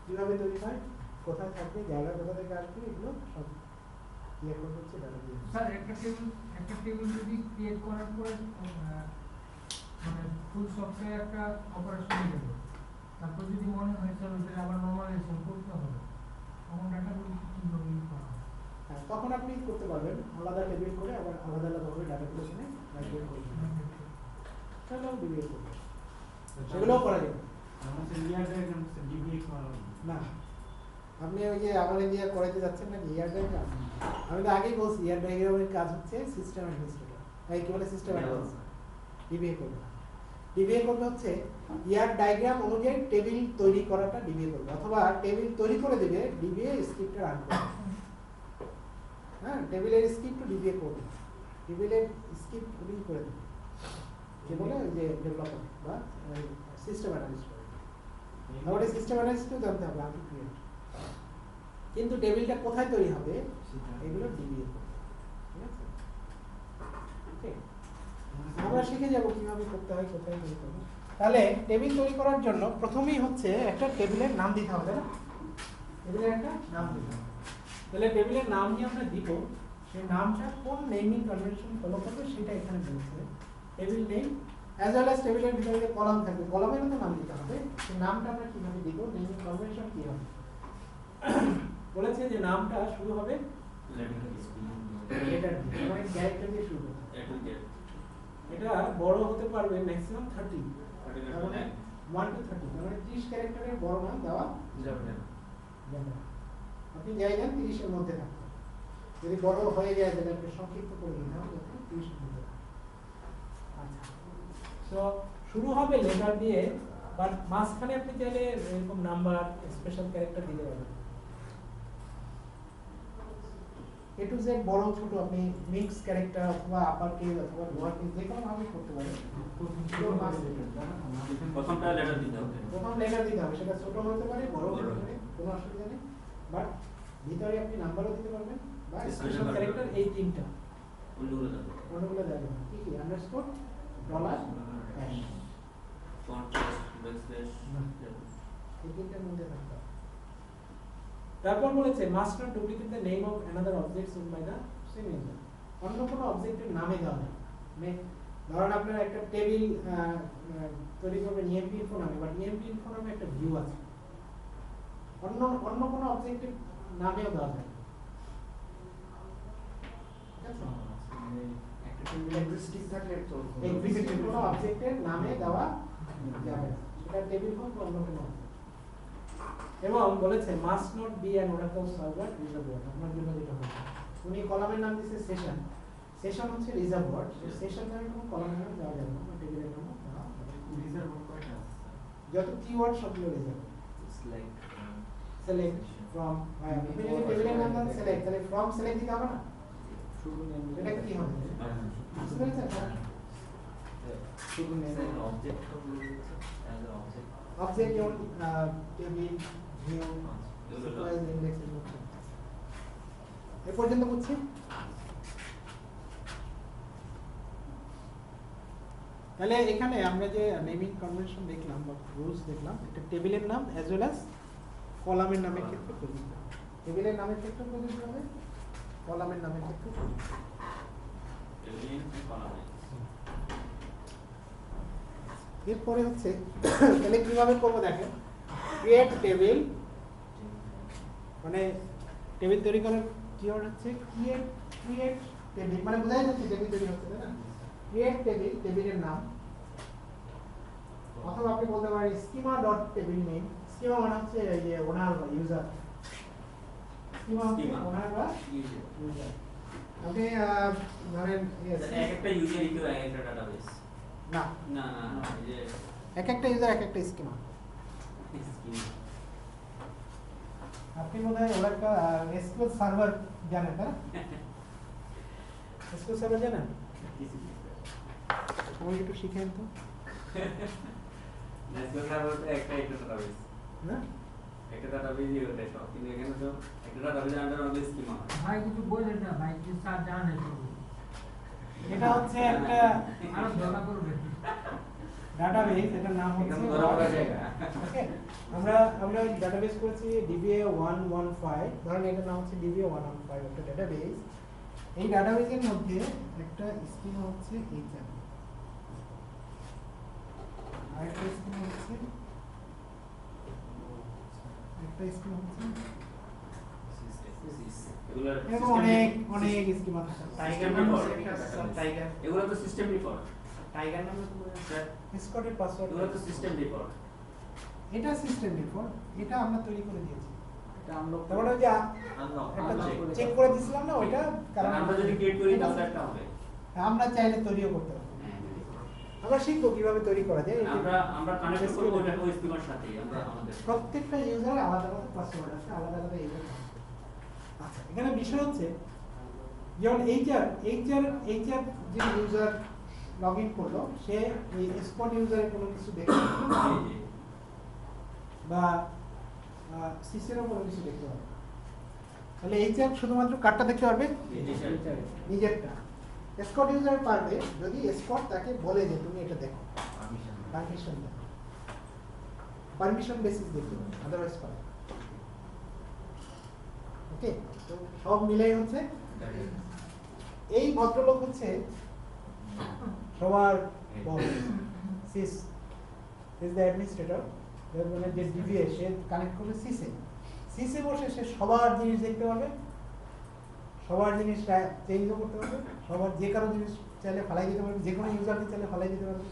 কীভাবে তৈরি হয়, কোথায় থাকবে, জায়গা কোথা থেকে আসবে, এগুলো সব ইয়ে করতে হচ্ছে ডাটা দিয়ে। স্যার একটা টেবিল যদি ক্রিয়েট করার পরে মানে ফুল সফটওয়্যার একটা অপারেশন হয়ে গেল, তারপর যদি মনে হয় স্যার ওইটা আবার নর্মালাইজেশন করতে হবে, তখন ডাটাগুলো কীভাবে ইউজ করা হবে? হ্যাঁ, তখন আপনি করতে পারবেন আলাদা টেবিল করে, আবার আলাদা আলাদাভাবে ডাটাগুলো এখানে মাইগ্রেট করবেন, তাহলেও ডিবিএ করবেন, সেগুলোও করা যাবে। আমাদের ইয়ার ডায়াগ্রাম ডিবিএ করা হবে না, আপনি ওই যে আমার ইয়ে করাইতে যাচ্ছেন না ইয়ার ডায়াগ্রাম, আমি তো আগেই বলছি ইয়ার ডায়াগ্রামের কাজ হচ্ছে সিস্টেম অ্যাডমিনিস্ট্রেটর, এই কি বলে সিস্টেম অ্যাডমিনিস্ট্রেটর, ডিবিএ করবে না। ডিবিএ করবে হচ্ছে ইয়ার ডায়াগ্রাম অনুযায়ী টেবিল তৈরি করাটা ডিবিএ করবে, অথবা টেবিল তৈরি করে দেবে ডিবিএ স্ক্রিপ্টে রান করবে। হ্যাঁ, টেবিলের স্ক্রিপ্ট ডিবিএ করবে, টেবিলের স্ক্রিপ্ট উনি করে দেবে, কে বলে ওই যে ডেভেলপার বা সিস্টেম অ্যানালিস্ট করে। আমাদের সিস্টেম অ্যানালিস্টও জানতে হবে হাউ টু ক্রিয়েট, কিন্তু টেবিলটা কোথায় তৈরি হবে এগুলো ডিবিএ করবে, ঠিক আছে? ঠিক, আমরা শিখে যাব কিভাবে করতে হয়, কোথায় তৈরি করবে। তাহলে টেবিল তৈরি করার জন্য প্রথমেই হচ্ছে একটা টেবিলের নাম দিতে হবে, তাই না? টেবিলের একটা নাম দিতে হবে। তাহলে টেবিলের নাম নিয়ে আমরা দিব, সেই নামটা কোন নেমিং কনভেনশন ফলো করবে সেটা এখানে বলছে। Table name as well as টেবিলের ভিতরে যে কলাম থাকবে, কলামেরও তো নাম দিতে হবে, সেই নামটা আমরা কিভাবে দিব, নেমিং কনভেনশন কি হবে। বলেছে যে নামটা শুরু হবে লেটার দিয়ে, মানে ক্যারেক্টার দিয়ে শুরু হবে। এটা বড় হতে পারবে ম্যাক্সিমাম 30, মানে 1 to 30, মানে 30 ক্যারেক্টারের বড় নাম দেওয়া যাবে না। আপনি যাই যান 30 এর মধ্যে থাকবে, যদি বড় হয়ে যায় তাহলে আপনি সংক্ষিপ্ত করে দিন, তাহলে 30 এর মধ্যে থাকবে। আচ্ছা, সো শুরু হবে লেটার দিয়ে, বাট মাঝখানে আপনি চাইলে এরকম নাম্বার স্পেশাল ক্যারেক্টার দিতে পারবেন। এ টু জেড বড় ছোট আপনি মিক্স ক্যারেক্টার অথবা আপার কেস অথবা লোয়ার কেস যে কোনো ভাবে করতে পারেন। প্রথমটা লেটার দিতে হবে। প্রথম লেটার দিতে হবে, সেটা ছোট হতে পারে বড় হতে পারে, কোনো অসুবিধা নেই। বাট ভিতরে আপনি নাম্বারও দিতে পারবেন বা স্পেশাল ক্যারেক্টার এই তিনটা অন্যগুলো যাবে। অন্যগুলো দেওয়া যাবে কি কি underscore dollar hash font backslash এই তিনটার মধ্যে থাকতে হবে। তারপর বলেছে must not duplicate the name of another objects in by the same user. অন্য কোনো অবজেক্টের নামে দেওয়া যায় মানে ধরুন আপনার একটা টেবিল তৈরি করবেন ইএমপি ইনফো নামে, বাট ইএমপি ইনফো নামে একটা ভিউ আছে, অন্য কোনো অবজেক্টের নামেও দেওয়া যায়। ঠিক আছে, একটা টেবিল এক্সিস্টিং থাকলে চলবে। এক্সিস্টিং কোনো অবজেক্টের নামে দেওয়া যাবে না, সেটা টেবিল হোক বা অন্য কোনো object। এবং বলেছে must not be an Oracle server reservoir. আপনার জন্য যেটা হবে উনি কলামের নাম দিয়েছে সেশন, সেশন হচ্ছে রিজার্ভার, সেশন নামে কোনো কলামের নাম দেওয়া যাবে না বা টেবিলের নাম দেওয়া যাবে না। রিজার্ভার কয়টা আছে? যত কিওয়ার্ড সবগুলো reservoir. It's like select from, আপনি যদি টেবিলের নাম দেন সিলেক্ট, তাহলে ফ্রম সিলেক্ট দিতে হবে না, শুধু নেম এটা কি হবে? বুঝতে পেরেছেন? শুধু নেম it's like object গুলো হচ্ছে as an object. অবজেক্ট যেমন টেবিল, ভিউ, এগুলো সিকোয়েন্স, ইন্ডেক্স এগুলো। এই পর্যন্ত বুঝছি? তাহলে এখানে আমরা যে নেমিং কনভেনশন দেখলাম বা রুলস দেখলাম, এটা টেবিলের নাম অ্যাজ ওয়েল অ্যাজ কলামের নামের ক্ষেত্রে প্রযোজ্য। টেবিলের নামের ক্ষেত্রে প্রযোজ্য হবে, কলামের নামের ক্ষেত্রে প্রযোজ্য। টেবিল কলামে এরপরে হচ্ছে তাহলে কিভাবে করবো দেখেন, ক্রিয়েট টেবিল মানে টেবিল তৈরি করার কিওয়ার্ড হচ্ছে ক্রিয়েট টেবিল, মানে বোঝাই যাচ্ছে টেবিল তৈরি হচ্ছে, তাই না? ক্রিয়েট টেবিল, টেবিলের নাম, অথবা আপনি বলতে পারেন schema dot table name. Schema মানে হচ্ছে এই যে ওনার বা ইউজার, স্কিমা হচ্ছে Schema। ওনার বা ইউজার। ইউজার। আপনি ধরেন এক একটা ইউজার ইকুয়াল এক একটা ডাটাবেস। না, না না না, এই যে এক একটা ইউজার এক একটা স্কিমা। স্কিম আপনি মনে হয় ওরা একটা এসকিউএল সার্ভার জানেন, তাই না? এসকিউএল সার্ভার জানেন? আমাকে একটু শিখেন তো। নেটওয়ার্ক বলতে একটা ডাটাবেস। না একটা ডাটাবেস ইয়ে হতে সব, কিন্তু এখানে তো একটা ডাটাবেস আন্ডার অনেক স্কিমা হয়। ভাই কিছু বললেন না ভাই, কি স্যার জানেন তো এটা হচ্ছে একটা আরো ধরা করবে। ডাটাবেস, এটার নাম হচ্ছে এখানে ধরা পড়া জায়গা। ওকে, আমরা ডাটাবেস করেছি DBA 115, ধরেন এটার নাম হচ্ছে DBA 115 একটা ডাটাবেস। এই ডাটাবেসের মধ্যে একটা স্কিমা হচ্ছে এইচআর, আরেকটা স্কিমা হচ্ছে এগুলো এরকম অনেক স্কিমা থাকে। টাইগার নাম আছে একটা টাইগার। এগুলো তো সিস্টেম রিপোর্ট। টাইগার নামে স্যার স্কটের পাসওয়ার্ড, এগুলো তো সিস্টেম রিপোর্ট। এটা সিস্টেম রিপোর্ট, এটা আমরা তৈরি করে দিয়েছি। এটা আনলক তার মানে ওই যে Unlock, একটা uncheck। চেক করে দিছিলাম না ওইটা, কারণ আমরা যদি ক্রিয়েট করি তাহলে একটা হবে। আমরা চাইলে তৈরিও করতে পারবো। আমরা শিখবো কিভাবে তৈরি করা যায়। আমরা কানেক্ট করব ওটা ওএসপির সাথে আমরা আমাদের প্রত্যেকটা ইউজারের আলাদা আলাদা পাসওয়ার্ড আছে, আলাদা আলাদা ইউজার। আচ্ছা, এখানে বিষয় হচ্ছে যেমন এইচআর যে ইউজার লগ ইন করলো, সে এই স্পট ইউজারের কোনো কিছু দেখতে পাবে এই যে বা সিসিরও কোনো কিছু দেখতে পাবে। তাহলে এইচআর শুধুমাত্র কার্ডটা দেখতে পারবে, নিজেরটা। স্কট ইউজার পারবে যদি স্কট তাকে বলে যে তুমি এটা দেখো, পারমিশন দেখো, পারমিশন বেসিস দেখতে পাবে, আদারওয়াইজ পারবে। ওকে, তো সব মিলাই হচ্ছে এই ভদ্রলোক হচ্ছে সবার বস, সিস ইজ দ্য অ্যাডমিনিস্ট্রেটর। মানে যে ডিবিএ সে কানেক্ট করবে সিসে বসে সে সবার জিনিস দেখতে পারবে, সবার জিনিস চেঞ্জও করতে পারবে, সবার যে কারো জিনিস চাইলে ফালাই দিতে পারবে, যে কোনো ইউজারকে চাইলে ফালাই দিতে পারবে।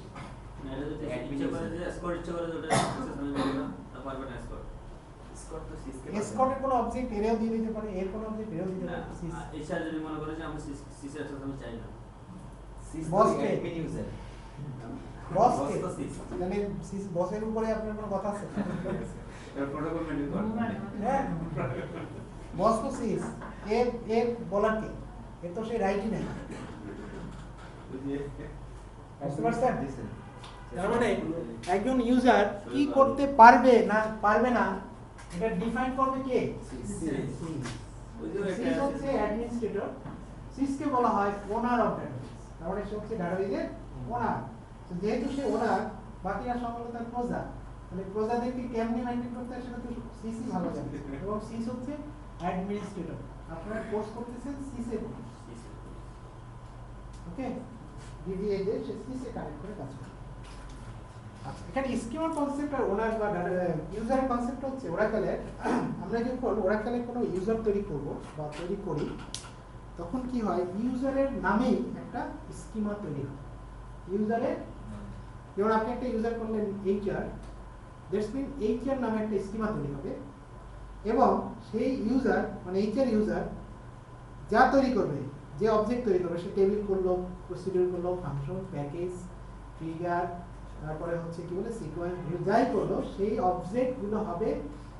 না এটা যদি ইচ্ছা করে যে স্কোর ইচ্ছা করে ওটা সাকসেস আমি বলবো না পারবে না স্কোর। স্কট তো সিসকে স্কটের কোনো অবজেক্ট এরেও দিয়ে দিতে পারে, এর কোনো অবজেক্ট এরেও দিতে না পারে। সিস ইচ্ছা যদি মনে করে যে আমি সিসি অ্যাক্সেস আমি চাই না। Boss কে? Admin user. বস Boss কে? তো সিস। তাহলে সিস বসের উপরে আপনার কোনো কথা আছে? এর প্রোটোকল মেইনটেইন করে। হ্যাঁ, বস তো সিস এ বলার কে এ তো সেই রাইটই নাই বুঝতে পারছেন? তার মানে একজন ইউজার কি করতে পারবে না এটা ডিফাইন করবে কে? সিস হচ্ছে অ্যাডমিনিস্ট্রেটর, সিসকে বলা হয় ওনার অফ ডেটাবেস। তার মানে সে হচ্ছে ডেটাবেসের ওনার। তো যেহেতু সে ওনার, বাকিরা সব হলো তার প্রজা, তাহলে প্রজাদেরকে কেমনি মেইনটেইন করতে হয় সেটা তো সিসি ভালো জানে। এবং সিস হচ্ছে অ্যাডমিনিস্ট্রেটর। আপনারা কোর্স করতেছেন সিসে, ওকে, ডিভিএ দিয়ে সে সিসে কানেক্ট করে কাজ করে। আচ্ছা, এখানে স্কিমার কনসেপ্ট আর ওনার বা ইউজার কনসেপ্ট হচ্ছে ওরাকেলে আমরা যখন ওরাকেলে কোনো ইউজার তৈরি করব বা তৈরি করি, তখন কি হয়, ইউজারের নামেই একটা স্কিমা তৈরি হয়। ইউজারের, যেমন আপনি একটা ইউজার করলেন এইচআর, দ্যাটস মিন এইচআর নামে একটা স্কিমা তৈরি হবে, এবং সেই ইউজার মানে এইচআর ইউজার যা তৈরি করবে, যে অবজেক্ট তৈরি করবে, সে টেবিল করলো, প্রসিডিউর করলো, ফাংশন, প্যাকেজ, ট্রিগার, তারপরে হচ্ছে কি বলে সিকোয়েন্স, যাই করলো, সেই অবজেক্ট গুলো হবে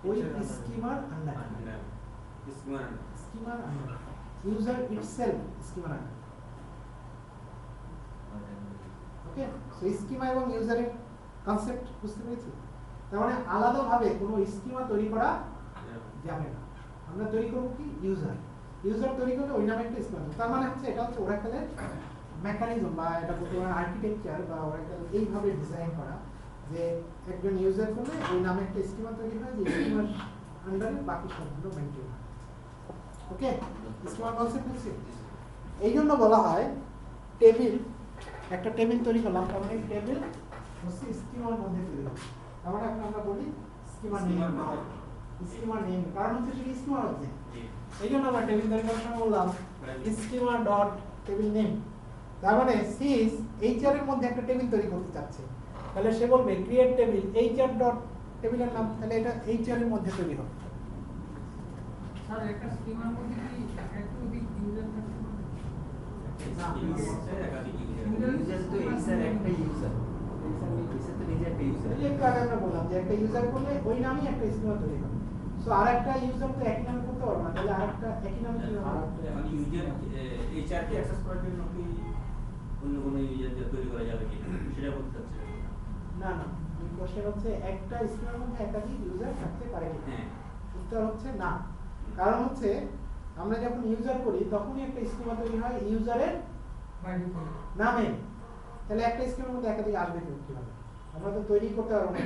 ওই স্কিমার আন্ডার। স্কিমার আন্ডার ইউজার ইটসেলফ স্কিমার আন্ডার। ওকে, সো স্কিমা এবং ইউজারের কনসেপ্ট বুঝতে পেরেছি। তার মানে আলাদাভাবে কোনো স্কিমা তৈরি করা যাবে না। আমরা তৈরি করব কি ইউজার তৈরি করলে ওই নামে একটা স্কিমা। তার মানে হচ্ছে এটা হচ্ছে ওরাকেলের মেকানিজম বা এটা বলতে পারেন আর্কিটেকচার বা ওরাকেল এইভাবে ডিজাইন করা যে একজন ইউজার করলে ওই নামে একটা স্কিমা তৈরি হয়, যে স্কিমার আন্ডারে বাকি সবগুলো মেইনটেইন হয়। ওকে, স্কিমার কনসেপ্ট হচ্ছে এই জন্য বলা হয় টেবিল, একটা টেবিল তৈরি করলাম, তার মানে টেবিল হচ্ছে স্কিমার মধ্যে তৈরি হবে। তার মানে আমরা বলি স্কিমার নেম, কারণ হচ্ছে সেটা স্কিমার হচ্ছে। এই জন্য আমরা টেবিল তৈরি করার সময় বললাম স্কিমা ডট টেবিল নেম। তার মানে সিস এইচআর এর মধ্যে একটা টেবিল তৈরি করতে চাচ্ছে, তাহলে সে বলবে ক্রিয়েট টেবিল এইচআর ডট টেবিলের নাম, তাহলে এটা এইচআর এর মধ্যে তৈরি হবে। স্যার একটা স্কিমার মধ্যে কি একাধিক ইউজার থাকতে পারে? ইউজার তো এইচআর একটা ইউজার, এইচআর তো নিজে একটা ইউজার। এই একটু আগে আমরা বললাম যে একটা ইউজার করলে ওই নামই একটা স্কিমা তৈরি হবে। সো আরেকটা ইউজার তো একই নামে করতে পারবে না, তাহলে আরেকটা একই নামে কি হবে? মানে ইউজার এইচআর কে অ্যাক্সেস করার জন্য কি অন্য কোনো ইউজার তৈরি করা যাবে কি সেটা বলতে চাচ্ছি। না, কোশ্চেন হচ্ছে একটা স্কিমার মধ্যে একাধিক ইউজার থাকতে পারে কি? হ্যাঁ, উত্তর হচ্ছে না। কারণ হচ্ছে আমরা যখন ইউজার করি তখনই একটা স্কিমা তৈরি হয় ইউজারের নামে, তাহলে একটা স্কিমের মধ্যে একাধিক আসবে কিভাবে? আমরা তো তৈরি করতে পারবো না,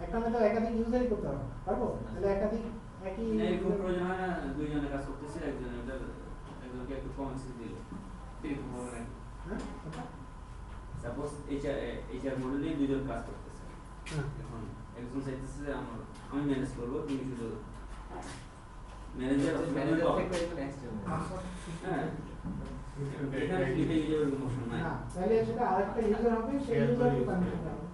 একটা মধ্যে একাধিক ইউজারই করতে পারবো, তাহলে একাধিক একই এরকম প্রয়োজন হয় না, দুইজনে কাজ করতেছে, একজনকে একটু কম অ্যাক্সেস দিল, এরকম হবে নাকি? হ্যাঁ, সাপোজ এইচআর মডেলে দুইজন কাজ করতেছে, এখন একজন চাইতেছে যে আমি ম্যানেজ করবো, তুমি শুধু ম্যানেজার থেকে একজন এক্সটার্নাল। হ্যাঁ, এখানে দুইটা ইউজারের কোনো অপশন নাই। না, তাহলে সেটা আরেকটা ইউজার হবে, সেই ইউজারকে পারমিশন দেওয়া হবে।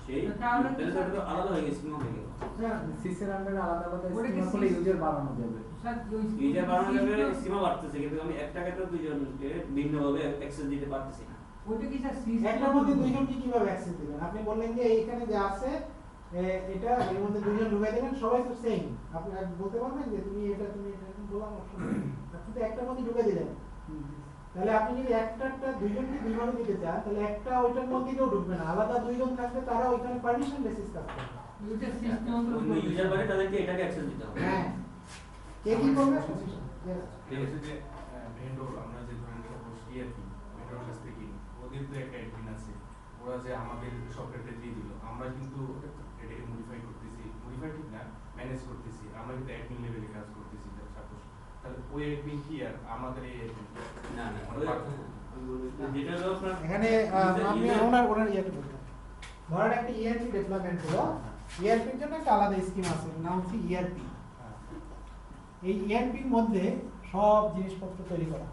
সেই তাহলে সেটা তো আলাদা হয়ে গেছে, হয়ে গেল। হ্যাঁ, সিসের আন্ডারে আলাদা আলাদা ওটা কি স্কিমা করলে ইউজার বাড়ানো যাবে। স্যার ওই ইউজার বাড়ানো যাবে, সীমা বাড়তেছে, কিন্তু আমি একটাকে তো দুইজনকে ভিন্নভাবে অ্যাক্সেস দিতে পারতেছি না। ওইটা কি স্যার সিস্টেম একটার মধ্যে দুইজনকে কিভাবে অ্যাক্সেস দিবেন? আপনি বললেন যে এইখানে যা আছে এটা এর মধ্যে দুইজন ঢুকাই দেবেন, সবাই তো সেম। আপনি আর বলতে পারবেন যে তুমি এটা এরকম বললাম অপশন, আপনি তো একটার মধ্যে ঢুকাই দিলেন। তাহলে আপনি যদি একটা দুইজনকে দুইভাবে দিতে চান, তাহলে একটা ওইটার মধ্যে কেউ ঢুকবে না, আলাদা দুইজন থাকবে, তারা ওইখানে পারমিশন বেসিস কাজ করবে। ওইটা সিস্টেম অন্য ইউজার বাড়ে তাদেরকে এটাকে অ্যাক্সেস দিতে হবে। হ্যাঁ, কে কি করবে? যে ভেন্ডর আমরা যে ধরেন সাপোজ ইআরপি ভেন্ডর কাছ থেকে কিনি, ওদের তো একটা অ্যাডমিন আছে, ওরা যে আমাদের সফটওয়্যারটা দিয়ে দিল, আমরা কিন্তু এটাকে মডিফাই করতেছি, মডিফাই ঠিক না, ম্যানেজ করতেছি, আমরা কিন্তু অ্যাডমিন লেভেলে কাজ করতেছি সাপোজ, তাহলে ওই অ্যাডমিন কি আর আমাদের এই অ্যাডমিন না না, যেটা হলো আপনার এখানে আমি ওনার ইয়েটা বললাম, ধরেন একটা ইআরপি ডেভেলপমেন্ট হলো, ইআরপির জন্য একটা আলাদা স্কিম আছে, নাম হচ্ছে ইআরপি। এই ইআরপির মধ্যে সব জিনিসপত্র তৈরি করা।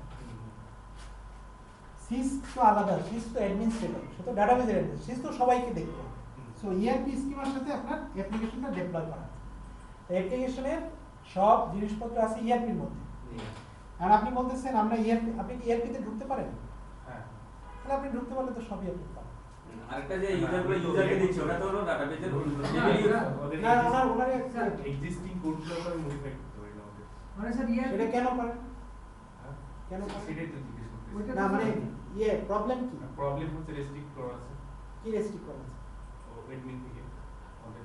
সিস তো আলাদা, সিস তো অ্যাডমিনিস্ট্রেটর, সে তো ডাটাবেজের অ্যাডমিন, সিস তো সবাইকে দেখবে। সো ইআরপি স্কিমের সাথে আপনার অ্যাপ্লিকেশনটা ডেপ্লয় করা। অ্যাপ্লিকেশনের সব জিনিসপত্র আছে ইআরপির মধ্যে। আর আপনি বলতেছেন আমরা ইআরপি, আপনি কি ইআরপিতে ঢুকতে পারেন? হ্যাঁ, তাহলে আপনি ঢুকতে পারলে তো সবই আপনি পাবেন। আরেকটা যে ইউজারগুলো ইউজারকে দিচ্ছে, ওটা তো হলো ডাটাবেজের ওদের না, ওনার এক্সিস্টিং কোডগুলো আমরা মডিফাই করতে পারি না ওদের। মানে স্যার ইয়ার সেটা কেন করেন? কেন করেন? সেটাই তো জিজ্ঞেস করতেছি। ওইটা না মানে প্রবলেম কি? প্রবলেম হচ্ছে রেস্ট্রিক্ট করা আছে কি রেস্ট্রিক্ট করা আছে? ও অ্যাডমিন থেকে আমাদের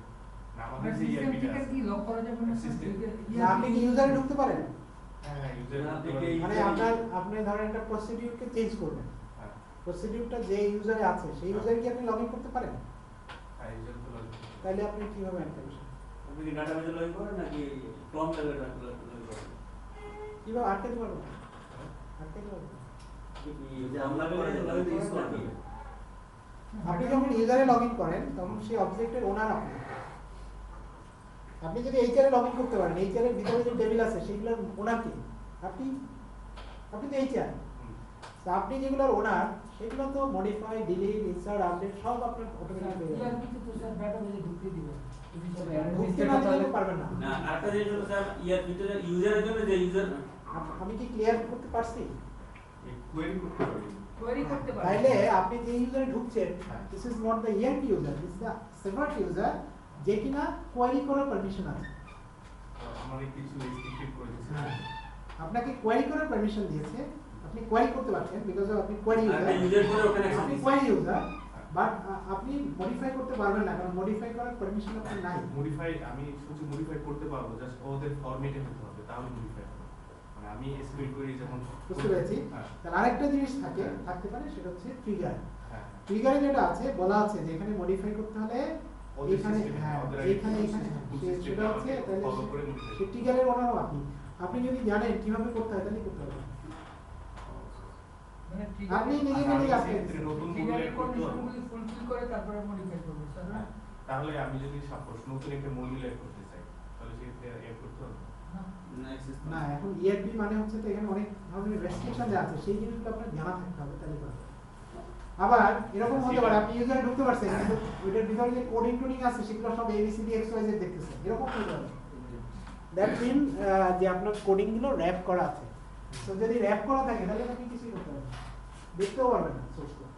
না মানে আমাদের যে সিস্টেম ইআরপিটা থেকে কি লক করা যাবে না স্যার? System- না, আপনি কি ইউজারে ঢুকতে পারেন? হ্যাঁ ইউজার না, আপনি মানে আপনি ধরেন একটা প্রসিডিউরকে চেঞ্জ করবেন, হ্যাঁ প্রসিডিউরটা যে ইউজারে আছে সেই ইউজারে কি আপনি লগ ইন করতে পারেন? হ্যাঁ ইউজার তো লাগবে। তাহলে আপনি কিভাবে অ্যাড করবেন? আপনি কি ডাটাবেজে লগইন করেন নাকি ক্রম লেভেলে লগইন করেন? কিভাবে আটকাতে পারবেন? আটকাতে পারবেন? আপনি কি আমরা লগইন ইউজ করেন কি? আপনি যখন ইউজারে লগ ইন করেন তখন সেই অবজেক্টের ওনার আপনি। আপনি যদি এইচআর এ লগ ইন করতে পারেন, এইচআর এর ভিতরে যে টেবিল আছে সেগুলোর ওনার কি? আপনি আপনি তো এইচআর। হুম। তো আপনি যেগুলোর ওনার সেগুলো তো মডিফাই, ডিলিট, ইনসার্ট, আপডেট সব আপনার অটোমেটিক হয়ে যাবে। ইয়ার কিন্তু স্যার ডাটাবেজে ঢুকতে দিবেন যদি স্যার ঢুকতে না দিলে পারবেন না। না আরেকটা জিনিস হলো স্যার ইয়ার ভিতরে ইউজারের জন্য যে ইউজার আমি কি ক্লিয়ার করতে পারছি? কোয়েরি করতে পারি কোয়েরি করতে পারেন তাইলে আপনি যে ইউজারে ঢুকছেন, হ্যাঁ। This is not the ERP user, this is the separate user যে কিনা কোয়েরি করার পারমিশন আছে। আমার কিছু রেস্ট্রিক্টেড করে দিয়েছে আপনাকে কোয়েরি করার পারমিশন দিয়েছে, আপনি কোয়েরি করতে পারছেন বিকজ আপনি কোয়েরি একটা ইউজার, ইউজার করে ওখানে আপনি অ্যাক্সেস কোয়েরি ইউজার, বাট আপনি মডিফাই করতে পারবেন না কারণ মডিফাই করার পারমিশন আপনার নাই। মডিফাই আমি শুধু মডিফাই করতে পারবো, জাস্ট ওদের ফরম্যাটে হতে হবে তাহলে মডিফাই হবে। মানে আমি এসকিউএল কোয়েরি যখন বুঝতে পেরেছি। হ্যাঁ তাহলে আরেকটা জিনিস থাকতে পারে সেটা হচ্ছে ট্রিগার। হ্যাঁ ট্রিগারে যেটা আছে বলা আছে যে এখানে মডিফাই করতে হলে ওদের এখানে system এ, হ্যাঁ ওদের এখানে full এখানে system, full সে- system সেটা হচ্ছে আমাকে তাহলে follow করে modify সে ট্রিগারের ওনারও আপনি। আপনি যদি জানেন কিভাবে করতে হয় তাহলে করতে হবে। মানে ঠিক আপনি নিজে আর নিজে আমি আপনি সেক্ষেত্রে নতুন ট্রিগারের মডিউল করতে হবে। কন্ডিশনগুলি ফুলফিল করে তারপরে মডিফাই করবে স্যার না? হ্যাঁ, তাহলে আমি যদি সাপোজ নতুন একটা মডিউল অ্যাড করতে চাই তাহলে সেক্ষেত্রে অ্যাড করতে হবে। না না অ্যাক্সেস না এখন ইআরপি মানে হচ্ছে তো এখানে অনেক ধরনের রেস্ট্রিকশন দেওয়া আছে সেই জিনিসগুলো আপনার জানা থাকতে হবে তাহলে পারবেন। আবার এরকম হতে পারে আপনি ইউজারে ঢুকতে পারছেন কিন্তু ওইটার ভিতরে যে কোডিং টোডিং আছে সেগুলো সব এবিসিডি এক্সওয়াইজেড দেখতেছেন, এরকম হতে পারে। দ্যাট মিন যে আপনার কোডিং গুলো র‍্যাপ করা আছে। তো যদি র‍্যাপ করা থাকে তাহলে আপনি কিছুই করতে পারবেন না, দেখতেও পারবেন না সোর্স কোড।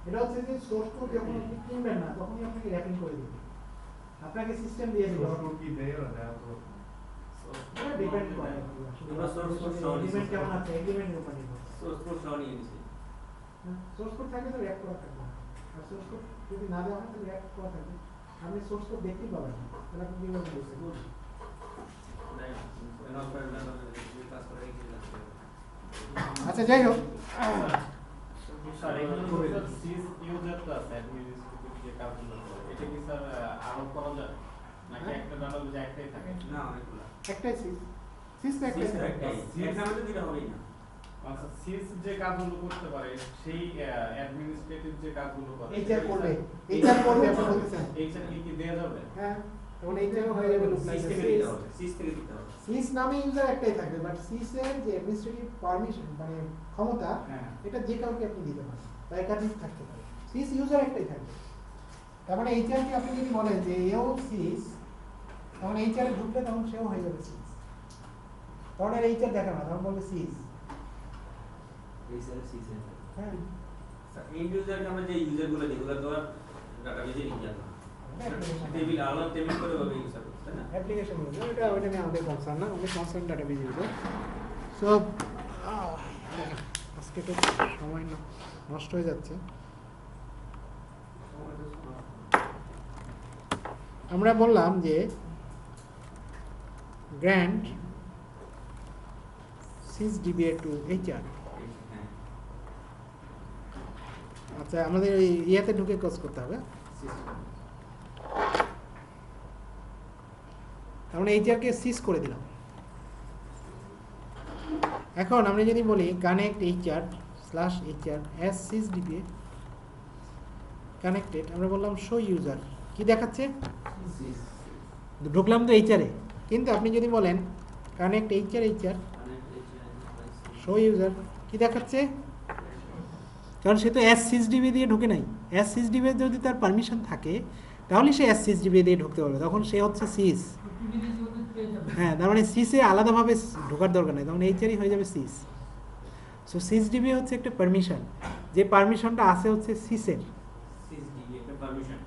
এটা হচ্ছে যে সোর্স কোড যখন আপনি কিনবেন না তখনই আপনাকে র‍্যাপিং করে দিবে, আপনাকে সিস্টেম দিয়ে দিবে। সোর্স কি দেয় ওরা দেওয়া তো এটা ডিপেন্ড করে তোমরা source code সহ এলিমেন্ট কেমন আছে এলিমেন্টের উপর নির্ভর করে। সোর্স কোড সহ নিয়ে নিছি। সোর্স কোড থাকলে তো র‍্যাপ করা থাকবে না, আর সোর্স কোড যদি না দেওয়া হয় তাহলে র‍্যাপ করা থাকবে। আপনি সোর্স কোড দেখতেই পাবেন না, তাহলে আপনি কিভাবে বুঝবেন? আচ্ছা যাই হোক, স্যার এখানে তো স্যার সিস ইউজার তো আছে অ্যাডমিনিস্ট্রেটিভ যে কাজগুলো করে এটা কি স্যার আরো করা যায় নাকি একটা ডাটাবেজে একটাই থাকে? না অনেকগুলা একটাই সিস সিস তো একটাই সিস্টেম থাকে। একটাই একটা মধ্যে দুটো হবেই না। আচ্ছা সিস যে কাজগুলো করতে পারে সেই অ্যাডমিনিস্ট্রেটিভ যে কাজগুলো করে এইচআর করবে, এইচআর করবে আপনি বলতেছেন। এইচআর কি দেয়া যাবে? হ্যাঁ, তখন এইচআর হয়ে যাবে লুপ লাইন। সিস্টেমে দিতে হবে, সিস্টেমে দিতে হবে। সিস নামে ইউজার একটাই থাকবে, বাট সিস এর যে অ্যাডমিনিস্ট্রেটিভ পারমিশন মানে ক্ষমতা হ্যাঁ এটা যে কাউকে আপনি দিতে পারেন বা একাধিক থাকতে পারে। সিস ইউজার একটাই থাকবে। তার মানে এইচআর কে আপনি যদি বলেন যে এও সিস, তখন এইচআর এ ঢুকলে তখন সেও হয়ে যাবে সিস। তখন আর এইচআর দেখে না, তখন বলবে সিস। এই স্যার সিসেন হ্যাঁ, এন্ড ইউজারকে আমরা যে ইউজারগুলো যেগুলো তো আর ডাটাবেজে নিয়ে যাবো application। টেবিল আলাদা টেবিল করে ভাবে ইউজার করতে তাই না? অ্যাপ্লিকেশন ইউজার ওইটা নিয়ে আমাদের কনসার্ন না, আমাদের কনসার্ন ডাটাবেজ ইউজার। সো আজকে তো সময় নষ্ট হয়ে যাচ্ছে। আমরা বললাম যে grant sys DBA to HR. হ্যাঁ আচ্ছা, আমাদের ওই ইয়াতে ঢুকে কাজ করতে হবে। তার মানে এইচআরকে সিস করে দিলাম। এখন আমরা যদি বলি connect HR slash HR as sys DBA connected, আমরা বললাম শো ইউজার, কি দেখাচ্ছে? সিস ঢুকলাম তো এইচআরে, কিন্তু আপনি যদি বলেন connect HR HR show user, কি দেখাচ্ছে? কারণ সে তো এস সিস ডিবি দিয়ে ঢুকে নাই। এস সিস ডিবি যদি তার পারমিশন থাকে তাহলে সে এস সিস ডিবি দিয়ে ঢুকতে পারবে, তখন সে হচ্ছে সিস। প্রিভিলেজ ইউজার পেয়ে যাবে। হ্যাঁ, তার মানে সিসে আলাদাভাবে ঢোকার দরকার নেই, তখন এইচআরই হয়ে যাবে সিস। সো সিস ডিবি হচ্ছে একটা পারমিশন, যে পারমিশনটা আছে হচ্ছে সিসের। সিস ডিবি একটা permission.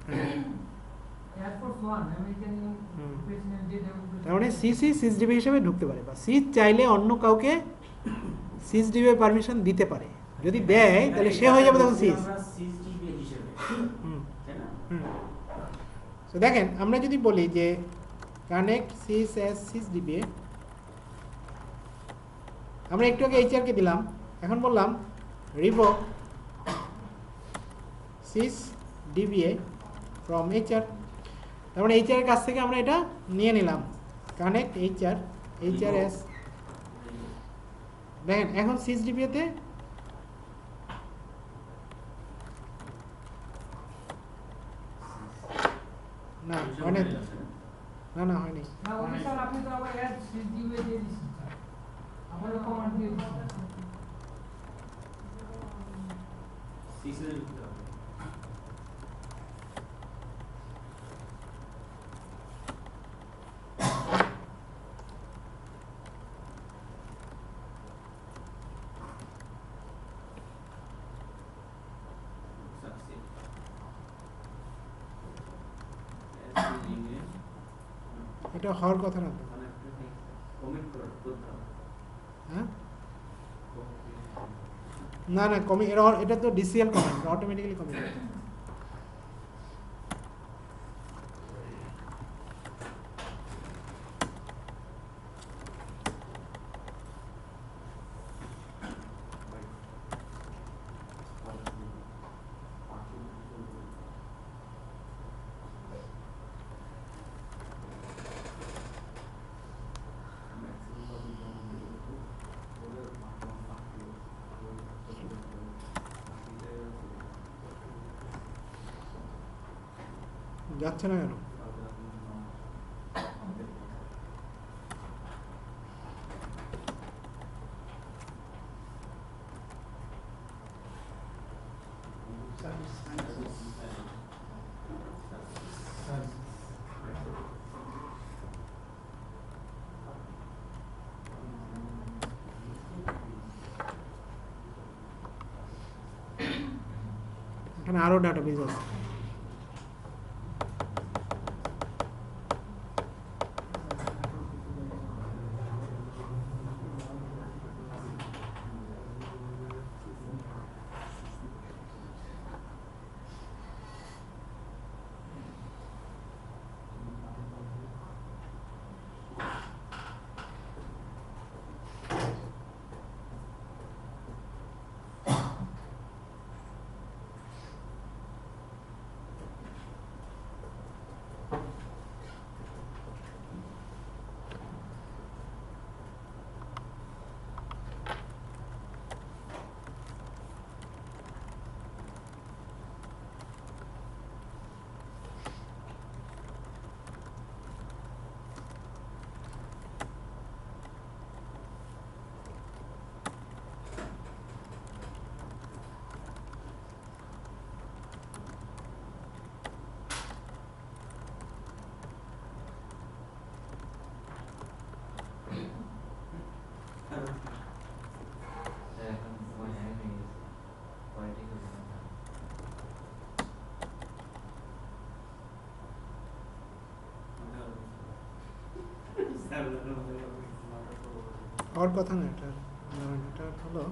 Air force one American president যে তার মানে সিসি সিসডিবি হিসেবে ঢুকতে পারে, বা সিস চাইলে অন্য কাউকে সিসডিবি পারমিশন দিতে পারে, যদি দেয় তাহলে সে হয়ে যাবে তখন সিস। আমরা সিসটিভি হিসেবে তাই না? তো দেখেন আমরা যদি বলি যে কানেক্ট সিস অ্যাজ সিসডিবি, আমরা একটু আগে এইচআরকে দিলাম, এখন বললাম revoke sys DBA from HR, তার মানে এইচআর এর কাছ থেকে আমরা এটা নিয়ে নিলাম, কানেক্ট এইচআর অ্যাজ, দেখেন এখন সিস ডিবিএতে না হয় না, না হয়নি। না ওকে স্যার আপনি তো আবার অ্যাড সিজিওয়ে দিয়ে দিচ্ছেন স্যার, আবার কমান্ড দিয়ে দিচ্ছেন। সিসে দিতে হবে। এটা হওয়ার কথা না তো, কমেন্ট করতে হবে। হ্যাঁ না না কমি, এটা তো ডিসিএল কমেন্ট, অটোমেটিক্যালি কমেন্ট। যাচ্ছে না কেন? এখানে আরো ডাটাবেজ আছে। হওয়ার কথা না, এটা এটা হলো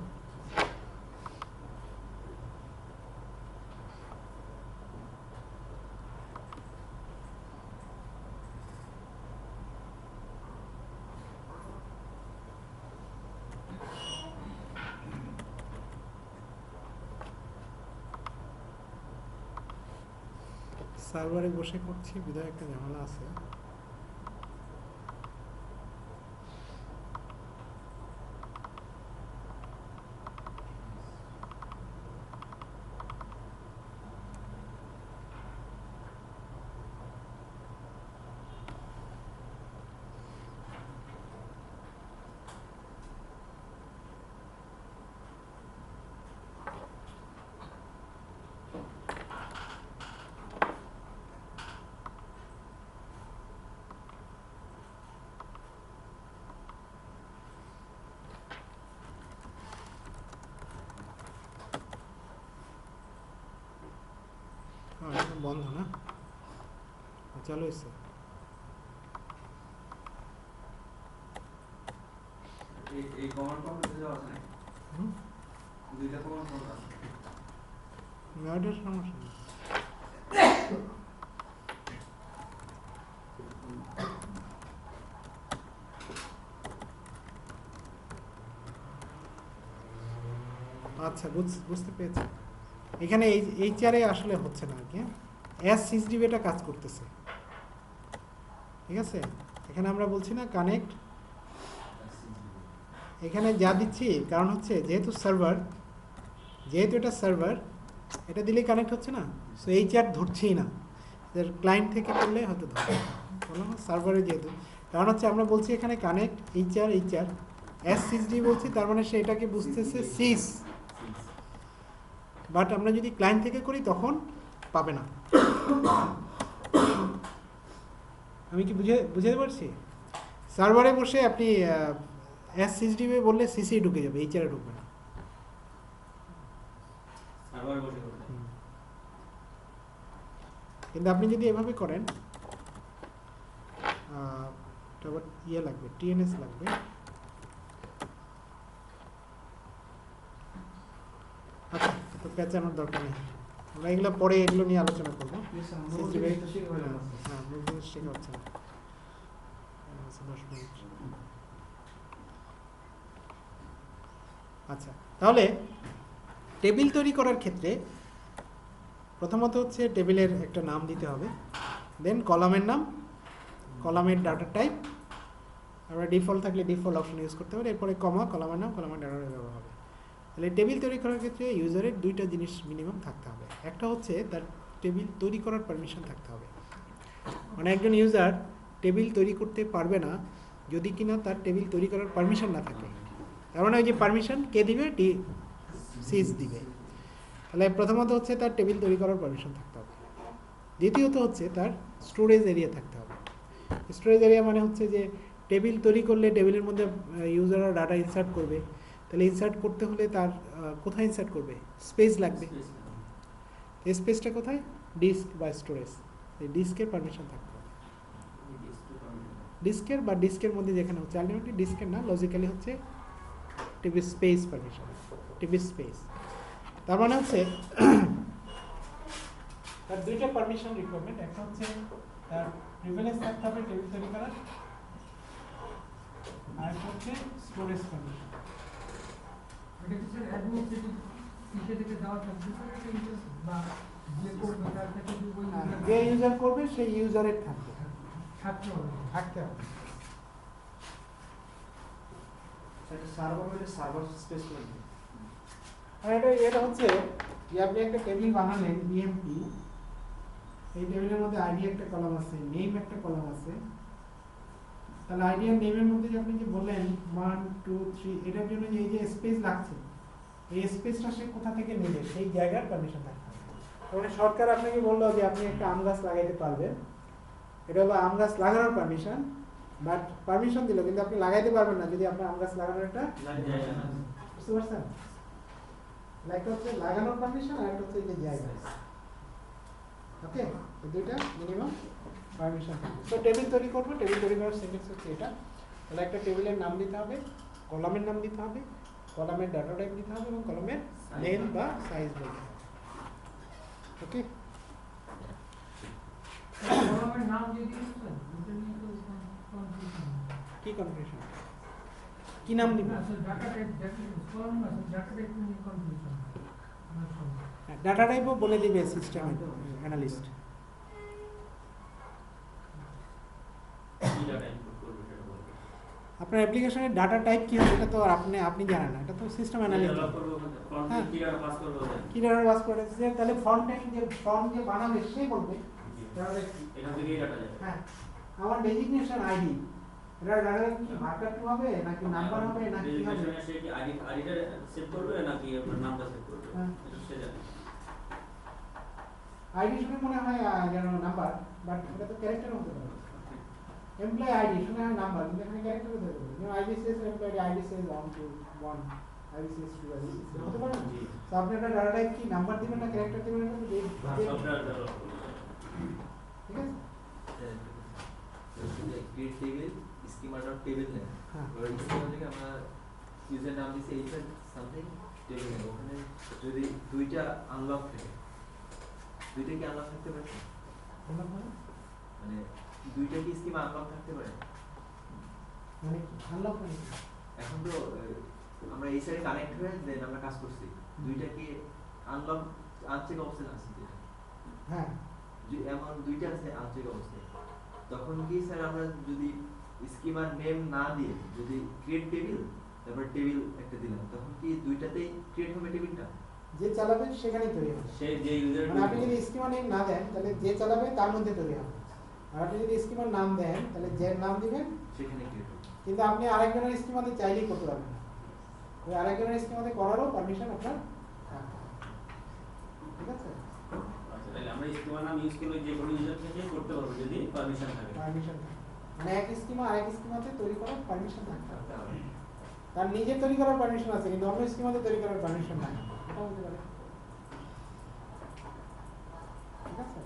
সার্ভারে বসে করছি বিধায় একটা ঝামেলা আছে। বন্ধ না, চালু হয়েছে। এই কমান্ড প্রম্পট দেওয়া আছে নাকি? হুম? দুইটা কমান্ড প্রম্পট আছে। না, ওটার সমস্যা নেই। আচ্ছা, বুঝতে পেরেছি। এখানে এইচআরে আসলে হচ্ছে না আর কি। এস6DB এটা কাজ করতেছে, ঠিক আছে। এখানে আমরা বলছি না কানেক্ট, এখানে যা দিচ্ছি কারণ হচ্ছে যেহেতু এটা সার্ভার, এটা দিলেই কানেক্ট হচ্ছে না, সো এইচআর ধরছেই না। ক্লায়েন্ট থেকে করলে হয়তো ধরবে, বলো না সার্ভারে যেহেতু, কারণ হচ্ছে আমরা বলছি এখানে কানেক্ট এইচআর এস6DB বলছি, তার মানে সে এটাকে বুঝতেছে সিস, বাট আমরা যদি ক্লায়েন্ট থেকে করি তখন পাবে না। আমি কি বুঝাতে পারছি? সার্ভারে বসে আপনি এস6DB বললে সিসি ঢুকে যাবে, এইচআরে ঢুকবে না। সার্ভার বসে করতে। কিন্তু আপনি যদি এভাবে করেন, এটা আবার ইয়ে লাগবে, টিএনএস লাগবে। আচ্ছা, তো পেঁচানোর দরকার নেই, আমরা এগুলো পরে এগুলো নিয়ে আলোচনা করবো। হ্যাঁ, মূল জিনিস শেখা হচ্ছে না। 10 মিনিট। আচ্ছা, তাহলে টেবিল তৈরি করার ক্ষেত্রে প্রথমত হচ্ছে টেবিলের একটা নাম দিতে হবে, দেন কলামের নাম, কলামের ডাটা টাইপ, আমরা ডিফল্ট থাকলে ডিফল্ট অপশন ইউজ করতে পারি, এরপরে কমা, কলামের নাম, কলামের ডাটা টাইপ ব্যবহার হবে। তাহলে টেবিল তৈরি করার ক্ষেত্রে ইউজারের দুইটা জিনিস মিনিমাম থাকতে হবে। একটা হচ্ছে তার টেবিল তৈরি করার পারমিশন থাকতে হবে, মানে একজন ইউজার টেবিল তৈরি করতে পারবে না যদি কিনা তার টেবিল তৈরি করার পারমিশন না থাকে। তার মানে ওই যে পারমিশন কে দিবে, সিস দিবে। তাহলে প্রথমত হচ্ছে তার টেবিল তৈরি করার পারমিশন থাকতে হবে। দ্বিতীয়ত হচ্ছে তার স্টোরেজ এরিয়া থাকতে হবে। স্টোরেজ এরিয়া মানে হচ্ছে যে টেবিল তৈরি করলে টেবিলের মধ্যে ইউজাররা ডাটা ইনসার্ট করবে, তাহলে ইনসার্ট করতে হলে তার কোথায় ইনসার্ট করবে, স্পেস লাগবে। এই স্পেসটা কোথায়, ডিস্ক বা স্টোরেজ, এই ডিস্কের পারমিশন থাকতে হবে। ডিস্কের বা ডিস্কের মধ্যে যেখানে হচ্ছে, আলটিমেটলি ডিস্কের না, লজিক্যালি হচ্ছে TV space permission, TV space. তার মানে হচ্ছে তার দুইটা পারমিশন রিকোয়ারমেন্ট, একটা হচ্ছে তার প্রিভিলেজ থাকতে হবে টেবিল তৈরি করার, আর একটা হচ্ছে স্টোরেজ পারমিশন। এটা কি স্যার অ্যাডমিনিস্ট্রেটিভ ইসে থেকে দেওয়া থাকবে বা যে করবে তার থেকে ওই যে ইউজার করবে সেই ইউজারের থাকবে, থাকতে হবে। সেটা সার্ভার হলে সার্ভার স্পেস লাগবে। আর এটা হচ্ছে যে আপনি একটা টেবিল বানালেন ইএমপি, এই টেবিলের মধ্যে আইডি একটা কলাম আছে, নেম একটা কলাম আছে, তাহলে আইডি আর নেমের মধ্যে যে আপনি যে বললেন 1 2 3, এটার জন্য যে এই যে স্পেস লাগছে, এই স্পেসটা সে কোথা থেকে নেবে সেই জায়গার পারমিশন থাকতে হবে। মানে সরকার আপনাকে বললো যে আপনি একটা আম গাছ লাগাইতে পারবেন, এটা হলো আম গাছ লাগানোর পারমিশন, বাট পারমিশন দিল কিন্তু আপনি লাগাইতে পারবেন না যদি আপনার আম গাছ লাগানোর একটা, বুঝতে পারছেন? একটা হচ্ছে লাগানোর পারমিশন আর একটা হচ্ছে এই যে জায়গা। ওকে, এই দুইটা মিনিমাম পারমিশন। তো টেবিল তৈরি করবো, টেবিল তৈরি করার সিনট্যাক্স হচ্ছে এটা। তাহলে একটা টেবিলের নাম দিতে হবে, কলামের নাম দিতে হবে, কলামের ডাটা টাইপ দিতে হবে এবং কলামের নেম বা সাইজ বলতে হবে। ওকে, কলামের নাম দিয়ে দিয়েছেন স্যার, এটা নিয়ে তো কনফিউশন। কি কনফিউশন, কি নাম দিব? স্যার ডাটা টাইপ কলাম না স্যার, ডাটা টাইপ নিয়ে কনফিউশন। ডাটা টাইপও বলে দিবে সিস্টেম অ্যানালিস্ট। আপনার অ্যাপ্লিকেশনের ডাটা টাইপ কি হবে এটা তো আর আপনি জানেন না, এটা তো সিস্টেম অ্যানালিস্ট। হ্যাঁ, কি ডাটা পাস করে দিয়েছে, তাহলে ফর্ম যে বানাবে সে বলবে এখান থেকেই ডাটা যাবে। হ্যাঁ, আমার ডেজিগনেশন আইডি, এটা ডাটা কি মার্কার টু হবে নাকি নাম্বার হবে নাকি কি হবে, ডেজিগনেশনে সে কি আইডিটা সেভ করবে নাকি আপনার নামটা সেভ করবে, এটা সে জানে। আইডি শুনে মনে হয় যেন নাম্বার, বাট এটা তো ক্যারেক্টার হতে পারে। এমপ্লয়ি আইডি শুনে হয় নাম্বার, কিন্তু এখানে ক্যারেক্টার হতে পারে। যেমন ID says employee ID says 1 to 1, ID says 2, ID says হতে পারে না। তো আপনি একটা ডাটা টাইপ কি নাম্বার দিবেন না ক্যারেক্টার দিবেন, এটা তো ঠিক আছে। Create table schema dot table name হ্যাঁ। ওই স্কিমা থেকে আমরা ইউজার নাম দিছি এইটা সামথিং টেবিল নেম ওখানে যদি দুইটা আনলক থাকে দুইটা কি আনলক থাকতে পারে মানে দুইটা কি স্কিমা আনলক থাকতে পারে মানে আনলক মানে কি? এখন তো আমরা এই সাইডে কানেক্ট হয়ে দেন আমরা কাজ করছি দুইটা কি আনলক আনচেক অবস্থায় আছে যেটা হ্যাঁ এমন দুইটা আছে আনচেক অবস্থায় তখন কি স্যার আমরা যদি স্কিমার নেম না দিয়ে যদি ক্রিয়েট টেবিল তারপর টেবিল একটা দিলাম তখন কি দুইটাতেই ক্রিয়েট হবে টেবিলটা যে চালাবে সেখানেই তৈরি হবে। সে যে ইউজার মানে আপনি যদি স্কিমা নেম না দেন তাহলে যে চালাবে তার মধ্যে তৈরি হবে, আর আপনি যদি স্কিমার নাম দেন তাহলে যে নাম দিবেন সেখানে ক্রিয়েট হবে কিন্তু আপনি আরেকজনের স্কিমাতে চাইলেই করতে পারবেন না, ওই আরেকজনের স্কিমাতে করারও পারমিশন আপনার থাকবে। ঠিক আছে, আচ্ছা তাহলে আমরা স্কিমা নাম ইউজ করলে যে কোনো ইউজার থেকে করতে পারবো যদি পারমিশন থাকে। পারমিশন মানে এক স্কিমা আরেক স্কিমাতে তৈরি করার পারমিশন থাকতে হবে। তাহলে তার নিজে তৈরি করার পারমিশন আছে কিন্তু অন্য স্কিমাতে তৈরি করার পারমিশন নাই, এটা বলতে পারে। ঠিক আছে,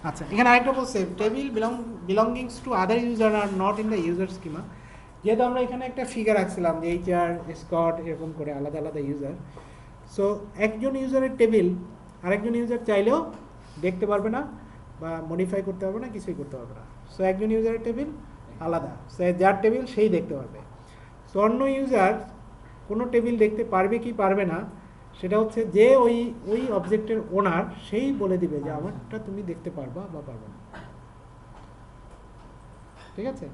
আচ্ছা এখানে আরেকটা বলছে table belongings to other user are not in the user schema. যেহেতু আমরা এখানে একটা ফিগার রাখছিলাম যে এইচআর স্কট এরকম করে আলাদা আলাদা ইউজার, সো একজন ইউজারের টেবিল আরেকজন ইউজার চাইলেও দেখতে পারবে না বা মডিফাই করতে পারবে না, কিছুই করতে পারবে না। সো একজন ইউজারের টেবিল আলাদা, সে যার টেবিল সেই দেখতে পারবে। সো অন্য ইউজার কোনো টেবিল দেখতে পারবে কি পারবে না সেটা হচ্ছে যে ওই অবজেক্টের ওনার সেই বলে দিবে যে আমারটা তুমি দেখতে পারবা বা পারবে না। ঠিক আছে,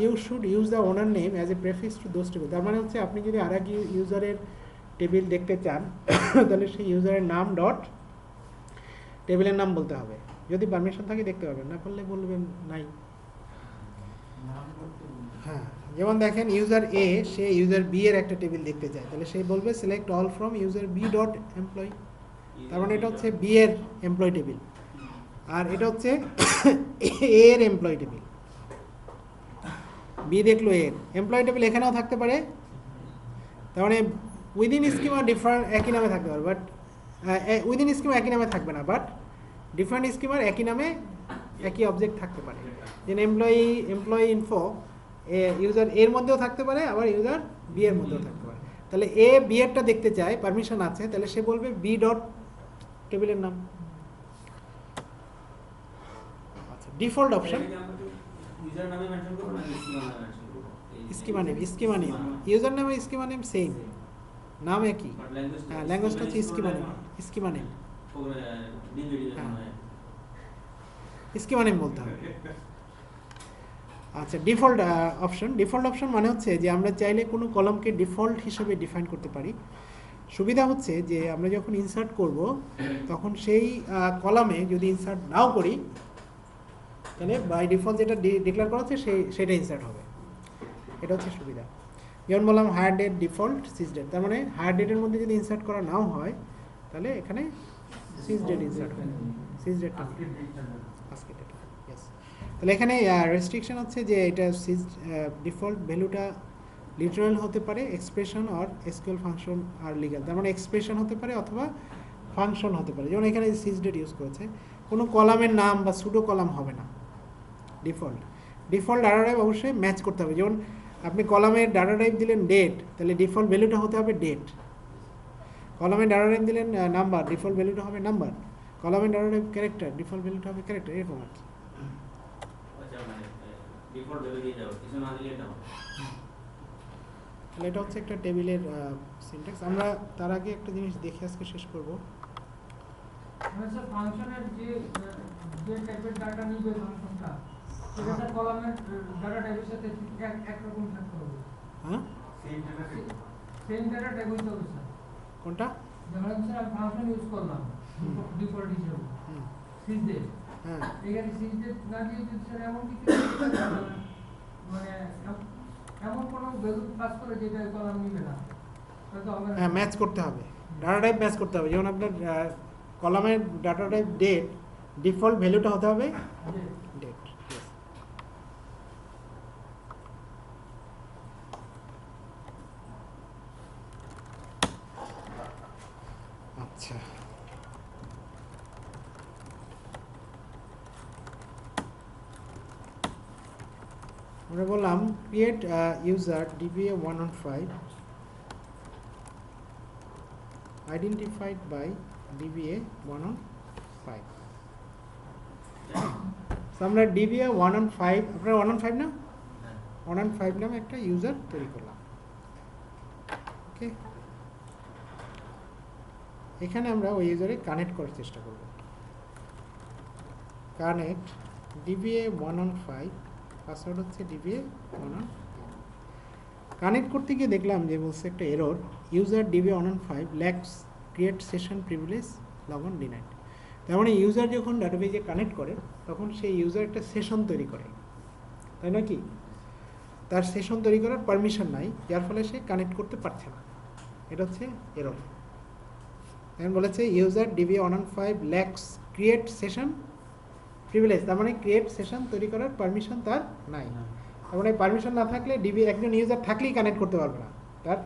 you should use the owner name as a prefix to those table. তার মানে হচ্ছে আপনি যদি আর এক ইউজারের টেবিল দেখতে চান তাহলে সেই ইউজারের নাম ডট টেবিলের নাম বলতে হবে, যদি পারমিশন থাকে দেখতে পারবেন, না পারলে বলবেন নাই। হ্যাঁ, যেমন দেখেন ইউজার এ সে ইউজার বি এর একটা টেবিল দেখতে চায়, তাহলে সে বলবে select all from user B dot employee. তার মানে এটা হচ্ছে বি এর এমপ্লয়ি টেবিল, আর এটা হচ্ছে এ এর এমপ্লয়ি টেবিল। বি দেখলো এর এমপ্লয়ি টেবিল এখানেও থাকতে পারে, তার মানে উইদিন স্কিমা ডিফারেন্ট একই নামে থাকতে পারে, বাট উইদিন স্কিমা একই নামে থাকবে না, বাট ডিফারেন্ট স্কিমার একই নামে একই অবজেক্ট থাকতে পারে। যেন এমপ্লয়ি ইনফো ইউজার এর মধ্যেও থাকতে পারে, আবার ইউজার বি এর মধ্যেও থাকতে পারে। তাহলে এ বি এরটা দেখতে চায়, পারমিশন আছে, তাহলে সে বলবে বি ডট টেবিলের নাম। আচ্ছা, ডিফল্ট অপশন ইউজার নামে মেনশন করব না স্কিমা নামে মেনশন করব? স্কিমা নেম ইউজার নামে স্কিমা নেম সেম, নাম একই, বাট ল্যাঙ্গুয়েজ হ্যাঁ ল্যাঙ্গুয়েজটা হচ্ছে স্কিমা নেম স্কিমা নেম বলতে হবে। আচ্ছা, ডিফল্ট অপশন মানে হচ্ছে যে আমরা চাইলে কোনো কলামকে ডিফল্ট হিসেবে ডিফাইন করতে পারি। সুবিধা হচ্ছে যে আমরা যখন ইনসার্ট করব তখন সেই কলামে যদি ইনসার্ট নাও করি তাহলে বাই ডিফল্ট যেটা ডিক্লেয়ার করা হচ্ছে সেটা ইনসার্ট হবে, এটা হচ্ছে সুবিধা। যেমন বললাম হায়ার ডেট ডিফল্ট সিজ ডেট, তার মানে হায়ার ডেটের মধ্যে যদি ইনসার্ট করা নাও হয় তাহলে এখানে সিজ ডেট ইনসার্ট হবে, সিজ ডেটটা আজকে ডেট। ইয়েস, তাহলে এখানে রেস্ট্রিকশন হচ্ছে যে এটা সিজ ডিফল্ট ভ্যালুটা লিটারাল হতে পারে, এক্সপ্রেশন আর এসকিউএল ফাংশন আর লিগ্যাল, তার মানে এক্সপ্রেশন হতে পারে অথবা ফাংশন হতে পারে। যেমন এখানে সিজ ডেট ইউজ করেছে, কোনো কলামের নাম বা সুডো কলাম হবে না। ডিফল্ট ডাটা টাইপ অবশ্যই ম্যাচ করতে হবে। যেমন আপনি কলামের ডাটা টাইপ দিলেন ডেট, তাহলে ডিফল্ট ভ্যালুটা হতে হবে ডেট। কলামের ডাটা টাইপ দিলেন নাম্বার, ডিফল্ট ভ্যালুটা হবে নাম্বার। কলামের ডাটা টাইপ ক্যারেক্টার, ডিফল্ট ভ্যালুটা হবে ক্যারেক্টার, এরকম আর কি। আচ্ছা, মানে ডিফল্ট ভ্যালু দিয়ে যাও, কিছু না দিলে এটা হবে। তাহলে এটা হচ্ছে একটা টেবিলের সিনট্যাক্স। আমরা তার আগে একটা জিনিস দেখে আজকে শেষ করব। মানে স্যার ফাংশনের যে টাইপের ডাটা নিবে ফাংশনটা সেটা স্যার কলামের ডাটা টাইপের সাথে একরকম থাকতে হবে। হ্যাঁ, সেম ডাটা টাইপ হইতে হবে স্যার। কোনটা? যেমন স্যার আমি ফাংশন ইউজ করলাম ডিফল্ট হিসেবে সিজ ডেট, হ্যাঁ, এখানে সিজ ডেট না দিয়ে যদি স্যার এমন কিছু মানে এমন কোনো ভ্যালু পাস করে যেটা কলাম নিবে না, তাহলে তো হবে না। হ্যাঁ, ম্যাচ করতে হবে, ডাটা টাইপ ম্যাচ করতে হবে। যেমন আপনার কলামের ডাটা টাইপ ডেট, ডিফল্ট ভ্যালুটা হতে হবে ডেট। আচ্ছা, আমরা বললাম create user DBA115 identified by DBA115। আমরা DBA115, আপনারা 115 না, 115 নামে একটা ইউজার তৈরি করলাম। ওকে, এখানে আমরা ওই ইউজারে কানেক্ট করার চেষ্টা করব। কানেক্ট DBA115, পাসওয়ার্ড হচ্ছে DBA115। কানেক্ট করতে গিয়ে দেখলাম যে বলছে একটা error, user DBA115 lakhs create session privilege log on denied. তার মানে ইউজার যখন ডাটাবেজে কানেক্ট করে তখন সেই ইউজার একটা সেশন তৈরি করে, তাই না কি? তার সেশন তৈরি করার পারমিশন নাই, যার ফলে সে কানেক্ট করতে পারছে না। এটা হচ্ছে এরর। এখন বলেছে user DBA115 lakhs create session privilege, তার মানে ক্রিয়েট সেশন তৈরি করার পারমিশন তার নাই। তার মানে পারমিশন না থাকলে একজন ইউজার থাকলেই কানেক্ট করতে পারবে না, তার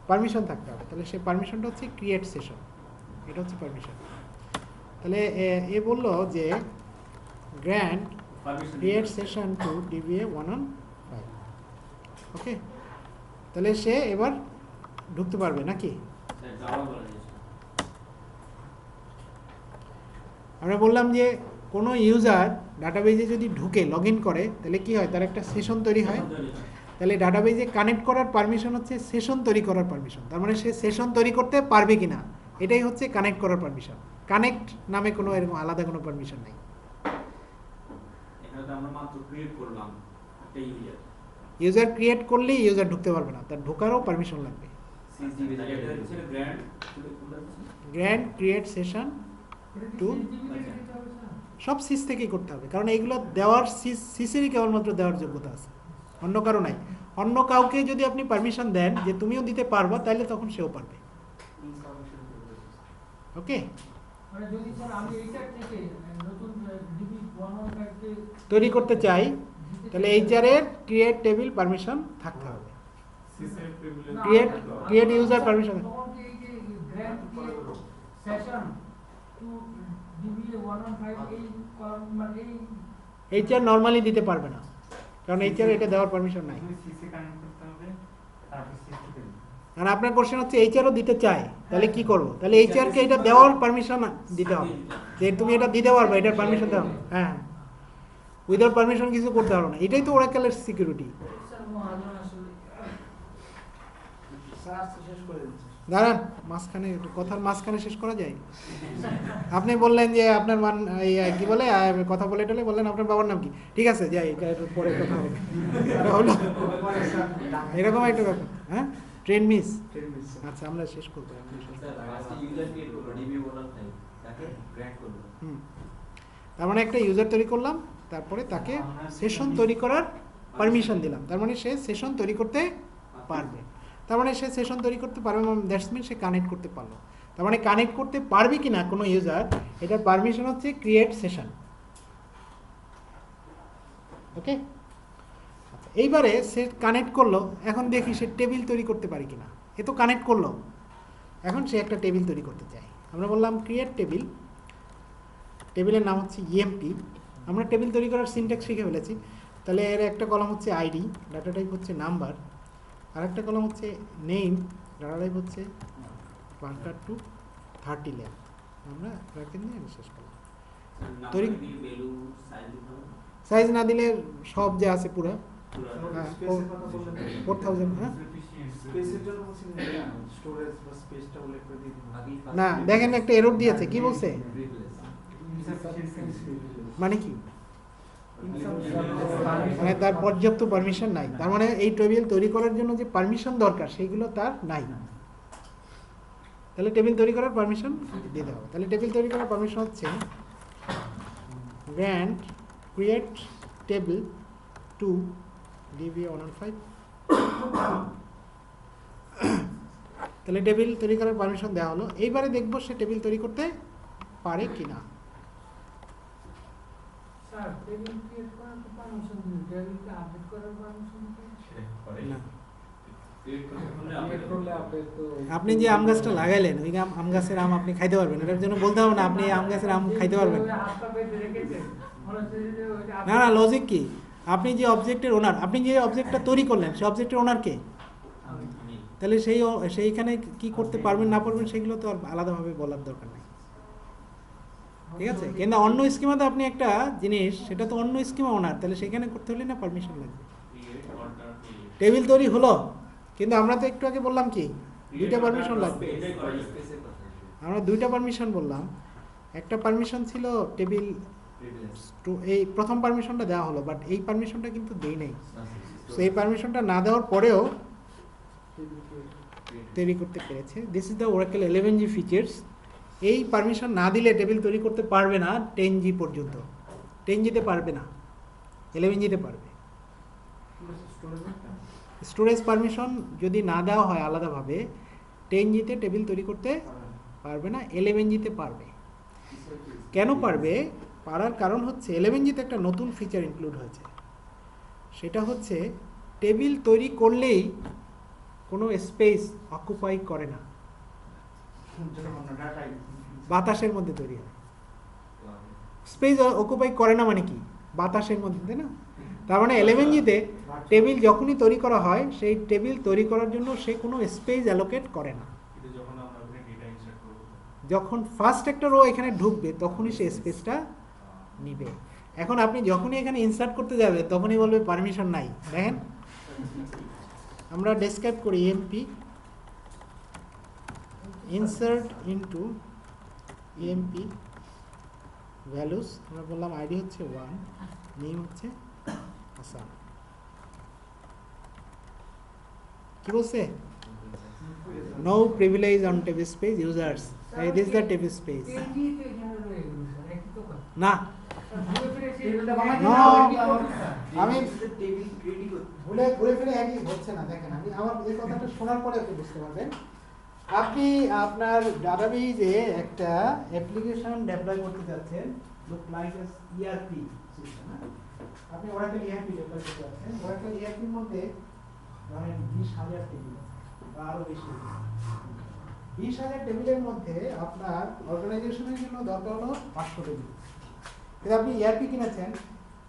পারমিশন থাকতে হবে। তাহলে সেই পারমিশনটা হচ্ছে ক্রিয়েট সেশন, এটা হচ্ছে পারমিশন। তাহলে এ বললো যে grant create session to DBA115। Okay, তাহলে সে এবার ঢুকতে পারবে নাকি? আমরা বললাম যে কোনো ইউজার ডাটাবেজে যদি ঢুকে লগ ইন করে তাহলে কি হয়, তার একটা সেশন তৈরি হয়। তাহলে ডাটাবেজে কানেক্ট করার পারমিশন হচ্ছে সেশন তৈরি করার পারমিশন। তার মানে সে সেশন তৈরি করতে পারবে কিনা, এটাই হচ্ছে কানেক্ট করার পারমিশন। কানেক্ট নামে কোনো এরকম আলাদা কোনো পারমিশন নাই। এখানে তো আমরা মাত্র ক্রিয়েট করলাম একটা ইউজার। ইউজার ক্রিয়েট করলেই ইউজার ঢুকতে পারবে না, তার ঢোকারও পারমিশন লাগবে। এটা হচ্ছে গ্র্যান্ড ক্রিয়েট সেশন টু, সব সিস থেকেই করতে হবে, কারণ এইগুলো দেওয়ার সিসেরই কেবলমাত্র দেওয়ার যোগ্যতা আছে, অন্য কারো নাই। অন্য কাউকে যদি আপনি পারমিশন দেন যে তুমিও দিতে পারবা, তাহলে তখন সেও পারবে। ওকে, মানে যদি স্যার আমি এইটা থেকে নতুন DB115 কে তৈরি করতে চাই তাহলে এইচআরের ক্রিয়েট টেবিল পারমিশন থাকতে হবে। ক্রিয়েট ইউজার পারমিশন, তখন কি এই যে গ্র্যান্ড সেশন টু DB115 এই কলাম মানে এই এইচআর নরমালি দিতে পারবে না, কারণ এইচআর এটা দেওয়ার পারমিশন নাই। আর আপনার কোশ্চেন হচ্ছে এইচআরও দিতে চায়, তাহলে কি করব? তাহলে এইচআরকে এটা দেওয়ার পারমিশন দিতে হবে, যে তুমি এটা দিতে পারবে, এটার পারমিশন দাও। হ্যাঁ, উইদাউট পারমিশন কিছু করতে পারো না, এটাই তো ওরাকেলের সিকিউরিটি। দাঁড়ান, মাঝখানে কথার মাঝখানে শেষ করা যায়? আপনি বললেন যে আপনার কি বলে কথা বলে টলে বললেন আপনার বাবার নাম কি? ঠিক আছে, যাই, এটা একটু পরে কথা হবে। হলো এরকম একটা ব্যাপার। হ্যাঁ, ট্রেন মিস। আচ্ছা, আমরা শেষ করবো। তার মানে একটা ইউজার তৈরি করলাম, তারপরে তাকে সেশন তৈরি করার পারমিশন দিলাম, তার মানে সে সেশন তৈরি করতে পারবে। তার মানে সে সেশন তৈরি করতে পারবে, দ্যাটস মিন সে কানেক্ট করতে পারলো। তার মানে কানেক্ট করতে পারবে কিনা কোনো ইউজার, এটার পারমিশন হচ্ছে ক্রিয়েট সেশন। ওকে, এইবারে সে কানেক্ট করলো, এখন দেখি সে টেবিল তৈরি করতে পারে কিনা। এ তো কানেক্ট করলো, এখন সে একটা টেবিল তৈরি করতে চায়। আমরা বললাম ক্রিয়েট টেবিল, টেবিলের নাম হচ্ছে EMP। আমরা টেবিল তৈরি করার সিনট্যাক্স শিখে ফেলেছি। তাহলে এর একটা কলাম হচ্ছে আইডি, ডাটা টাইপ হচ্ছে নাম্বার, আর একটা কলাম হচ্ছে নেম, ডাটা টাইপ হচ্ছে পার্কার টু 30 লেন্থ। আমরা রাখতে নিয়ে শেষ করলাম। তৈরি সাইজ না দিলে সব যে আছে পুরো 4000। হ্যাঁ, না দেখেন একটা এরর দিয়েছে, কি বলছে? মানে কি? মানে তার পর্যাপ্ত পারমিশন নাই। তার মানে এই টেবিল তৈরি করার জন্য যে পারমিশন দরকার সেগুলো তার নাই। তাহলে টেবিল তৈরি করার পারমিশন দিতে হবে। তাহলে টেবিল তৈরি করার পারমিশন হচ্ছে grant create table two DB115। তাহলে টেবিল তৈরি করার পারমিশন দেওয়া হলো। এইবারে দেখবো সে টেবিল তৈরি করতে পারে কিনা। স্যার টেবিল ক্রিয়েট করার পারমিশন দিন, টেবিলকে আপডেট করার পারমিশন না, তো আপনি যে আম গাছটা লাগাইলেন ওই আম গাছের আম আপনি খাইতে পারবেন, এটার জন্য বলতে হবে না আপনি আম গাছের আম খাইতে পারবেন। হাতটা বেঁধে রেখেছে, মনে হচ্ছে যে ওইটা না না, লজিক কি? আপনি যে অবজেক্টের ওনার, আপনি যে অবজেক্টটা তৈরি করলেন সেই অবজেক্টের ওনার কে? আমি তাহলে সেইখানে কি করতে পারবেন না পারবেন সেগুলো তো আর আলাদাভাবে বলার দরকার নেই, ঠিক আছে? কিন্তু অন্য স্কিমাতে আপনি একটা জিনিস, সেটা তো অন্য স্কিমা ওনার, তাহলে সেখানে করতে হলে না পারমিশন লাগবে। ক্রিয়েট অল্টার ক্রিয়েট টেবিল তৈরি হলো, কিন্তু আমরা তো একটু আগে বললাম কি দুইটা পারমিশন লাগবে। এটাই করে স্পেসের কথা আমরা দুইটা পারমিশন বললাম, একটা পারমিশন ছিল টেবিল প্রিভিলেজ টু, এই প্রথম পারমিশনটা দেওয়া হলো, বাট এই পারমিশনটা কিন্তু দেই নাই। সো এই পারমিশনটা না দেওয়ার পরেও তৈরি করতে পেরেছে। This is the Oracle 11G features. এই পারমিশন না দিলে টেবিল তৈরি করতে পারবে না 10G পর্যন্ত। 10Gতে পারবে না, 11Gতে পারবে। স্টোরেজ পারমিশন যদি না দেওয়া হয় আলাদাভাবে, 10Gতে টেবিল তৈরি করতে পারবে না, 11Gতে পারবে। কেন পারবে? পারার কারণ হচ্ছে 11Gতে একটা নতুন ফিচার ইনক্লুড হয়েছে, সেটা হচ্ছে টেবিল তৈরি করলেই কোনো স্পেস অকুপাই করে না, বাতাসের মধ্যে তৈরি হয়। স্পেস অকুপাই করে না মানে কি? বাতাসের মধ্যে, তাই না? তার মানে 11Gতে টেবিল যখনই তৈরি করা হয়, সেই টেবিল তৈরি করার জন্য সে কোনো স্পেস অ্যালোকেট করে না। কিন্তু যখন আমরা ওখানে ডেটা ইনসার্ট করব যখন ফার্স্ট একটা রো এখানে ঢুকবে তখনই সে স্পেসটা নিবে। এখন আপনি যখনই এখানে ইনসার্ট করতে যাবে তখনই বলবে পারমিশন নাই। দেখেন আমরা ডেসক্রাইব করি MP insert into MP values, আমরা বললাম আইডি হচ্ছে 1, নেম হচ্ছে হাসান। কি বলছে? No privilege on table space users, this is the table space. না আমি টেবিল ক্রিয়েট ভুলে ঘুরে ফিরে একই হচ্ছে না। দেখেন আমি আমার এই কথাটা শোনার পরে আপনি বুঝতে পারবেন। আপনি আপনার ডাটাবেজে একটা অ্যাপ্লিকেশন ডেপ্লয় করতে যাচ্ছেন, look like S ERP system. আপনি ওরাকেল ইআরপি ডেপ্লয় করতে যাচ্ছেন, ওরাকেল ইআরপির মধ্যে ধরেন 20,000 টেবিল বা আরো বেশি। 20,000 টেবিলের মধ্যে আপনার অর্গানাইজেশনের জন্য দরকার হলো 500 টেবিল। কিন্তু আপনি ইআরপি কিনেছেন,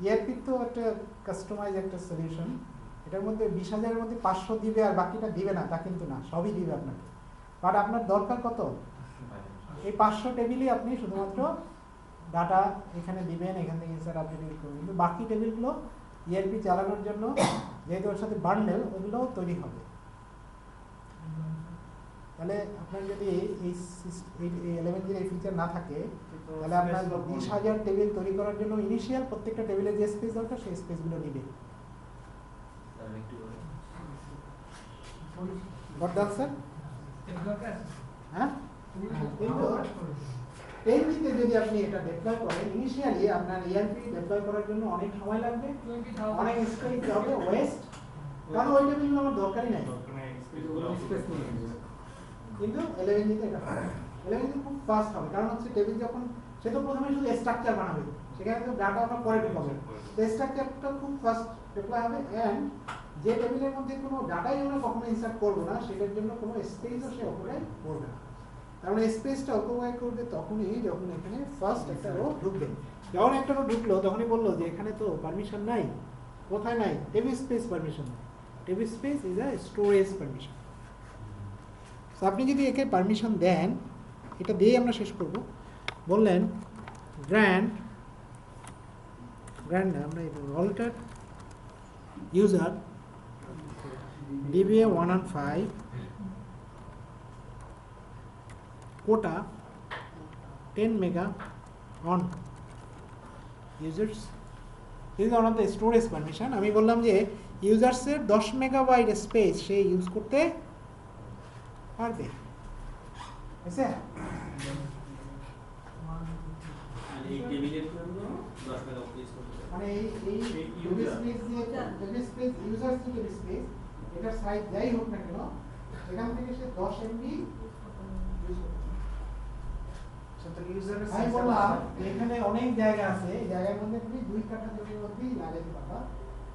ইআরপি তো একটা কাস্টমাইজ একটা সলিউশন, এটার মধ্যে 20,000-এর মধ্যে 500 দিবে আর বাকিটা দিবে না তা কিন্তু না, সবই দিবে আপনাকে। বাট আপনার দরকার কত? এই 500 টেবিলই আপনি শুধুমাত্র ডাটা এখানে দিবেন, এখান থেকে ইনসার্ট আপডেট করবেন, কিন্তু বাকি টেবিলগুলো ইআরপি চালানোর জন্য যেহেতু ওর সাথে বান্ডেল, ওগুলো তৈরি হবে। তাহলে আপনার যদি এই 11G-র এই ফিচার না থাকে, তাহলে আপনার 20,000 টেবিল তৈরি করার জন্য ইনিশিয়াল প্রত্যেকটা টেবিলের যে স্পেস দরকার সেই স্পেসগুলো নিবে। Got the answer? হ্যাঁ, কিন্তু 10G-তে যদি আপনি এটা ডেপ্লয় করেন, ইনিশিয়ালি আপনার ইআরপি ডেপ্লয় করার জন্য অনেক সময় লাগবে, অনেক স্পেস যাবে ওয়েস্ট, কারণ ওই টেবিলগুলো আমার দরকারই নাই। কিন্তু 11G-তে এটা হবে। 11G খুব ফাস্ট হবে, কারণ হচ্ছে টেবিল যখন সে তো প্রথমে শুধু স্ট্রাকচার বানাবে, সেখানে তো ডাটা আমরা পরে ঢোকাবো, তো স্ট্রাকচারটা খুব ফাস্ট ডেপ্লয় হবে। অ্যান্ড যে টেবিলের মধ্যে কোনো ডাটাই আমরা কখনো ইনসার্ট করবো না, সেটার জন্য কোনো স্পেসও সে অকুপাই করবে না। তার মানে স্পেসটা অকুপাই করবে তখনই যখন এখানে ফার্স্ট একটা রো ঢুকবে। যখন একটা রো ঢুকলো তখনই বললো যে এখানে তো পারমিশন নাই। কোথায় নাই? টেবিল স্পেস পারমিশন নাই। Table space is a storage permission. তো আপনি যদি একে পারমিশন দেন, এটা দিয়েই আমরা শেষ করব। বললেন গ্র্যান্ড না, আমরা alter user DBA 115 quota 10 mega on users. This is one of the storage permission. আমি বললাম যে ইউজার্সের 10 মেগাবাইট স্পেস সে ইউজ করতে পারবে। বুঝছে? এই টেবিলের জন্য 10 মেগা ইউজ করতে হবে। মানে এই টেবিল স্পেস দিয়ে টেবিল স্পেস ইউজার্স থেকে স্পেস, এটা সাইজ যাই হোক না কেন, এখান থেকে সে 10 MB ইউজ করতে পারবে। আমি বললাম এখানে অনেক জায়গা আছে, এই জায়গার মধ্যে তুমি 2 কাঠা জমির মধ্যেই লাগাইতে পারবা।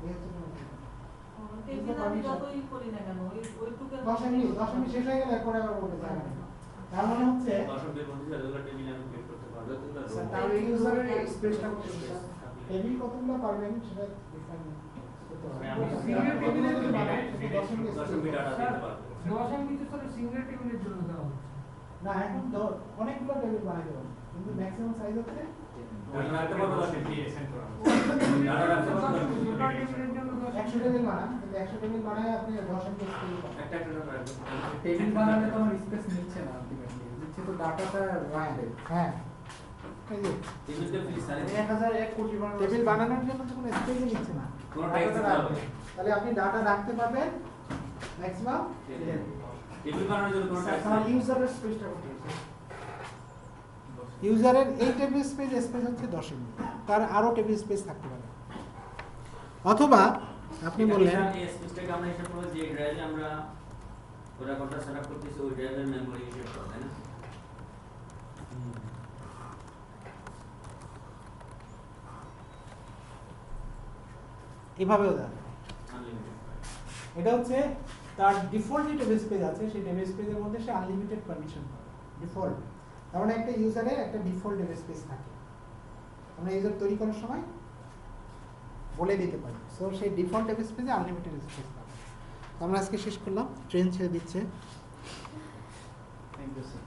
এই হচ্ছে তোমার 10 MB শেষ হয়ে গেলে পরে আবার বলতে জায়গা নেই। তার মানে হচ্ছে দশকের মধ্যে যতগুলো টেবিল আমি ক্রিয়েট করতে পারবো, তাহলে ইউজারের স্পেসটা কত? টেবিল কতগুলো পারবেন সেটা সিঙ্গেল টেবিলের জন্য বানায়, 10 MB 10 MB ডাটা দিতে পারবে 10 MB তো স্যার সিঙ্গেল টেবিলের জন্য দেওয়া হচ্ছে। না এখন অনেকগুলো টেবিল বানাইতে পারবেন, কিন্তু ম্যাক্সিমাম সাইজ হচ্ছে ডাটা রাখতে পারবে 10 MB সেন্ড করা হবে। ডাটা রাখতে পারবে 10 MB টোটাল টেবিলের জন্য 100 টেবিল বানান, কিন্তু 100 টেবিল বানায় আপনি 10 MB স্পেস পাবেন। একটা ডাটা রাখবে টেবিল বানালে তো আমার স্পেস নিচ্ছে না আলটিমেটলি, নিচ্ছে তো ডাটাটা রাখবে। হ্যাঁ এই যে টেবিলটা ফ্রি সাইজ 1001 কোটি বানানো টেবিল বানানোর জন্য তো কোনো স্পেসই নিচ্ছে না। কোনো ডাটাটা ট্যাক্স দিতে রাখবে। হবে তাহলে আপনি ডাটা রাখতে পারবেন ম্যাক্সিমাম টেবিল বানানোর জন্য কোনো ট্যাক্স আপনার ইউজারের স্পেসটা কত আছে? ইউজারের এই টেবিল স্পেস হচ্ছে 10 MB, তার আরো টেবিল স্পেস থাকতে পারে। অথবা আপনি বললেন এই স্পেসটাকে আমরা হিসাব করব যে ড্রাইভে আমরা পুরো কোডটা সেটআপ করতেছি ওই ড্রাইভের মেমরি হিসাব করব, তাই না? এভাবেও দেয়। আনলিমিটেড এটা হচ্ছে তার ডিফল্ট যে টেবিল স্পেস আছে সেই টেবিল স্পেসের মধ্যে সে আনলিমিটেড পারমিশন পাবে, ডিফল্ট। তার মানে একটা ইউজারের একটা ডিফল্ট টেবিল স্পেস থাকে, আমরা ইউজার তৈরি করার সময় বলে দিতে পারি। সো সেই ডিফল্ট টেবিল স্পেসে আনলিমিটেড স্পেস পাবে। তো আমরা আজকে শেষ করলাম, ট্রেন ছেড়ে দিচ্ছে। Thank you sir.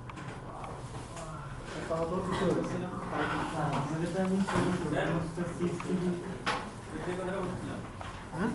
কথাটা বলছিলাম হ্যাঁ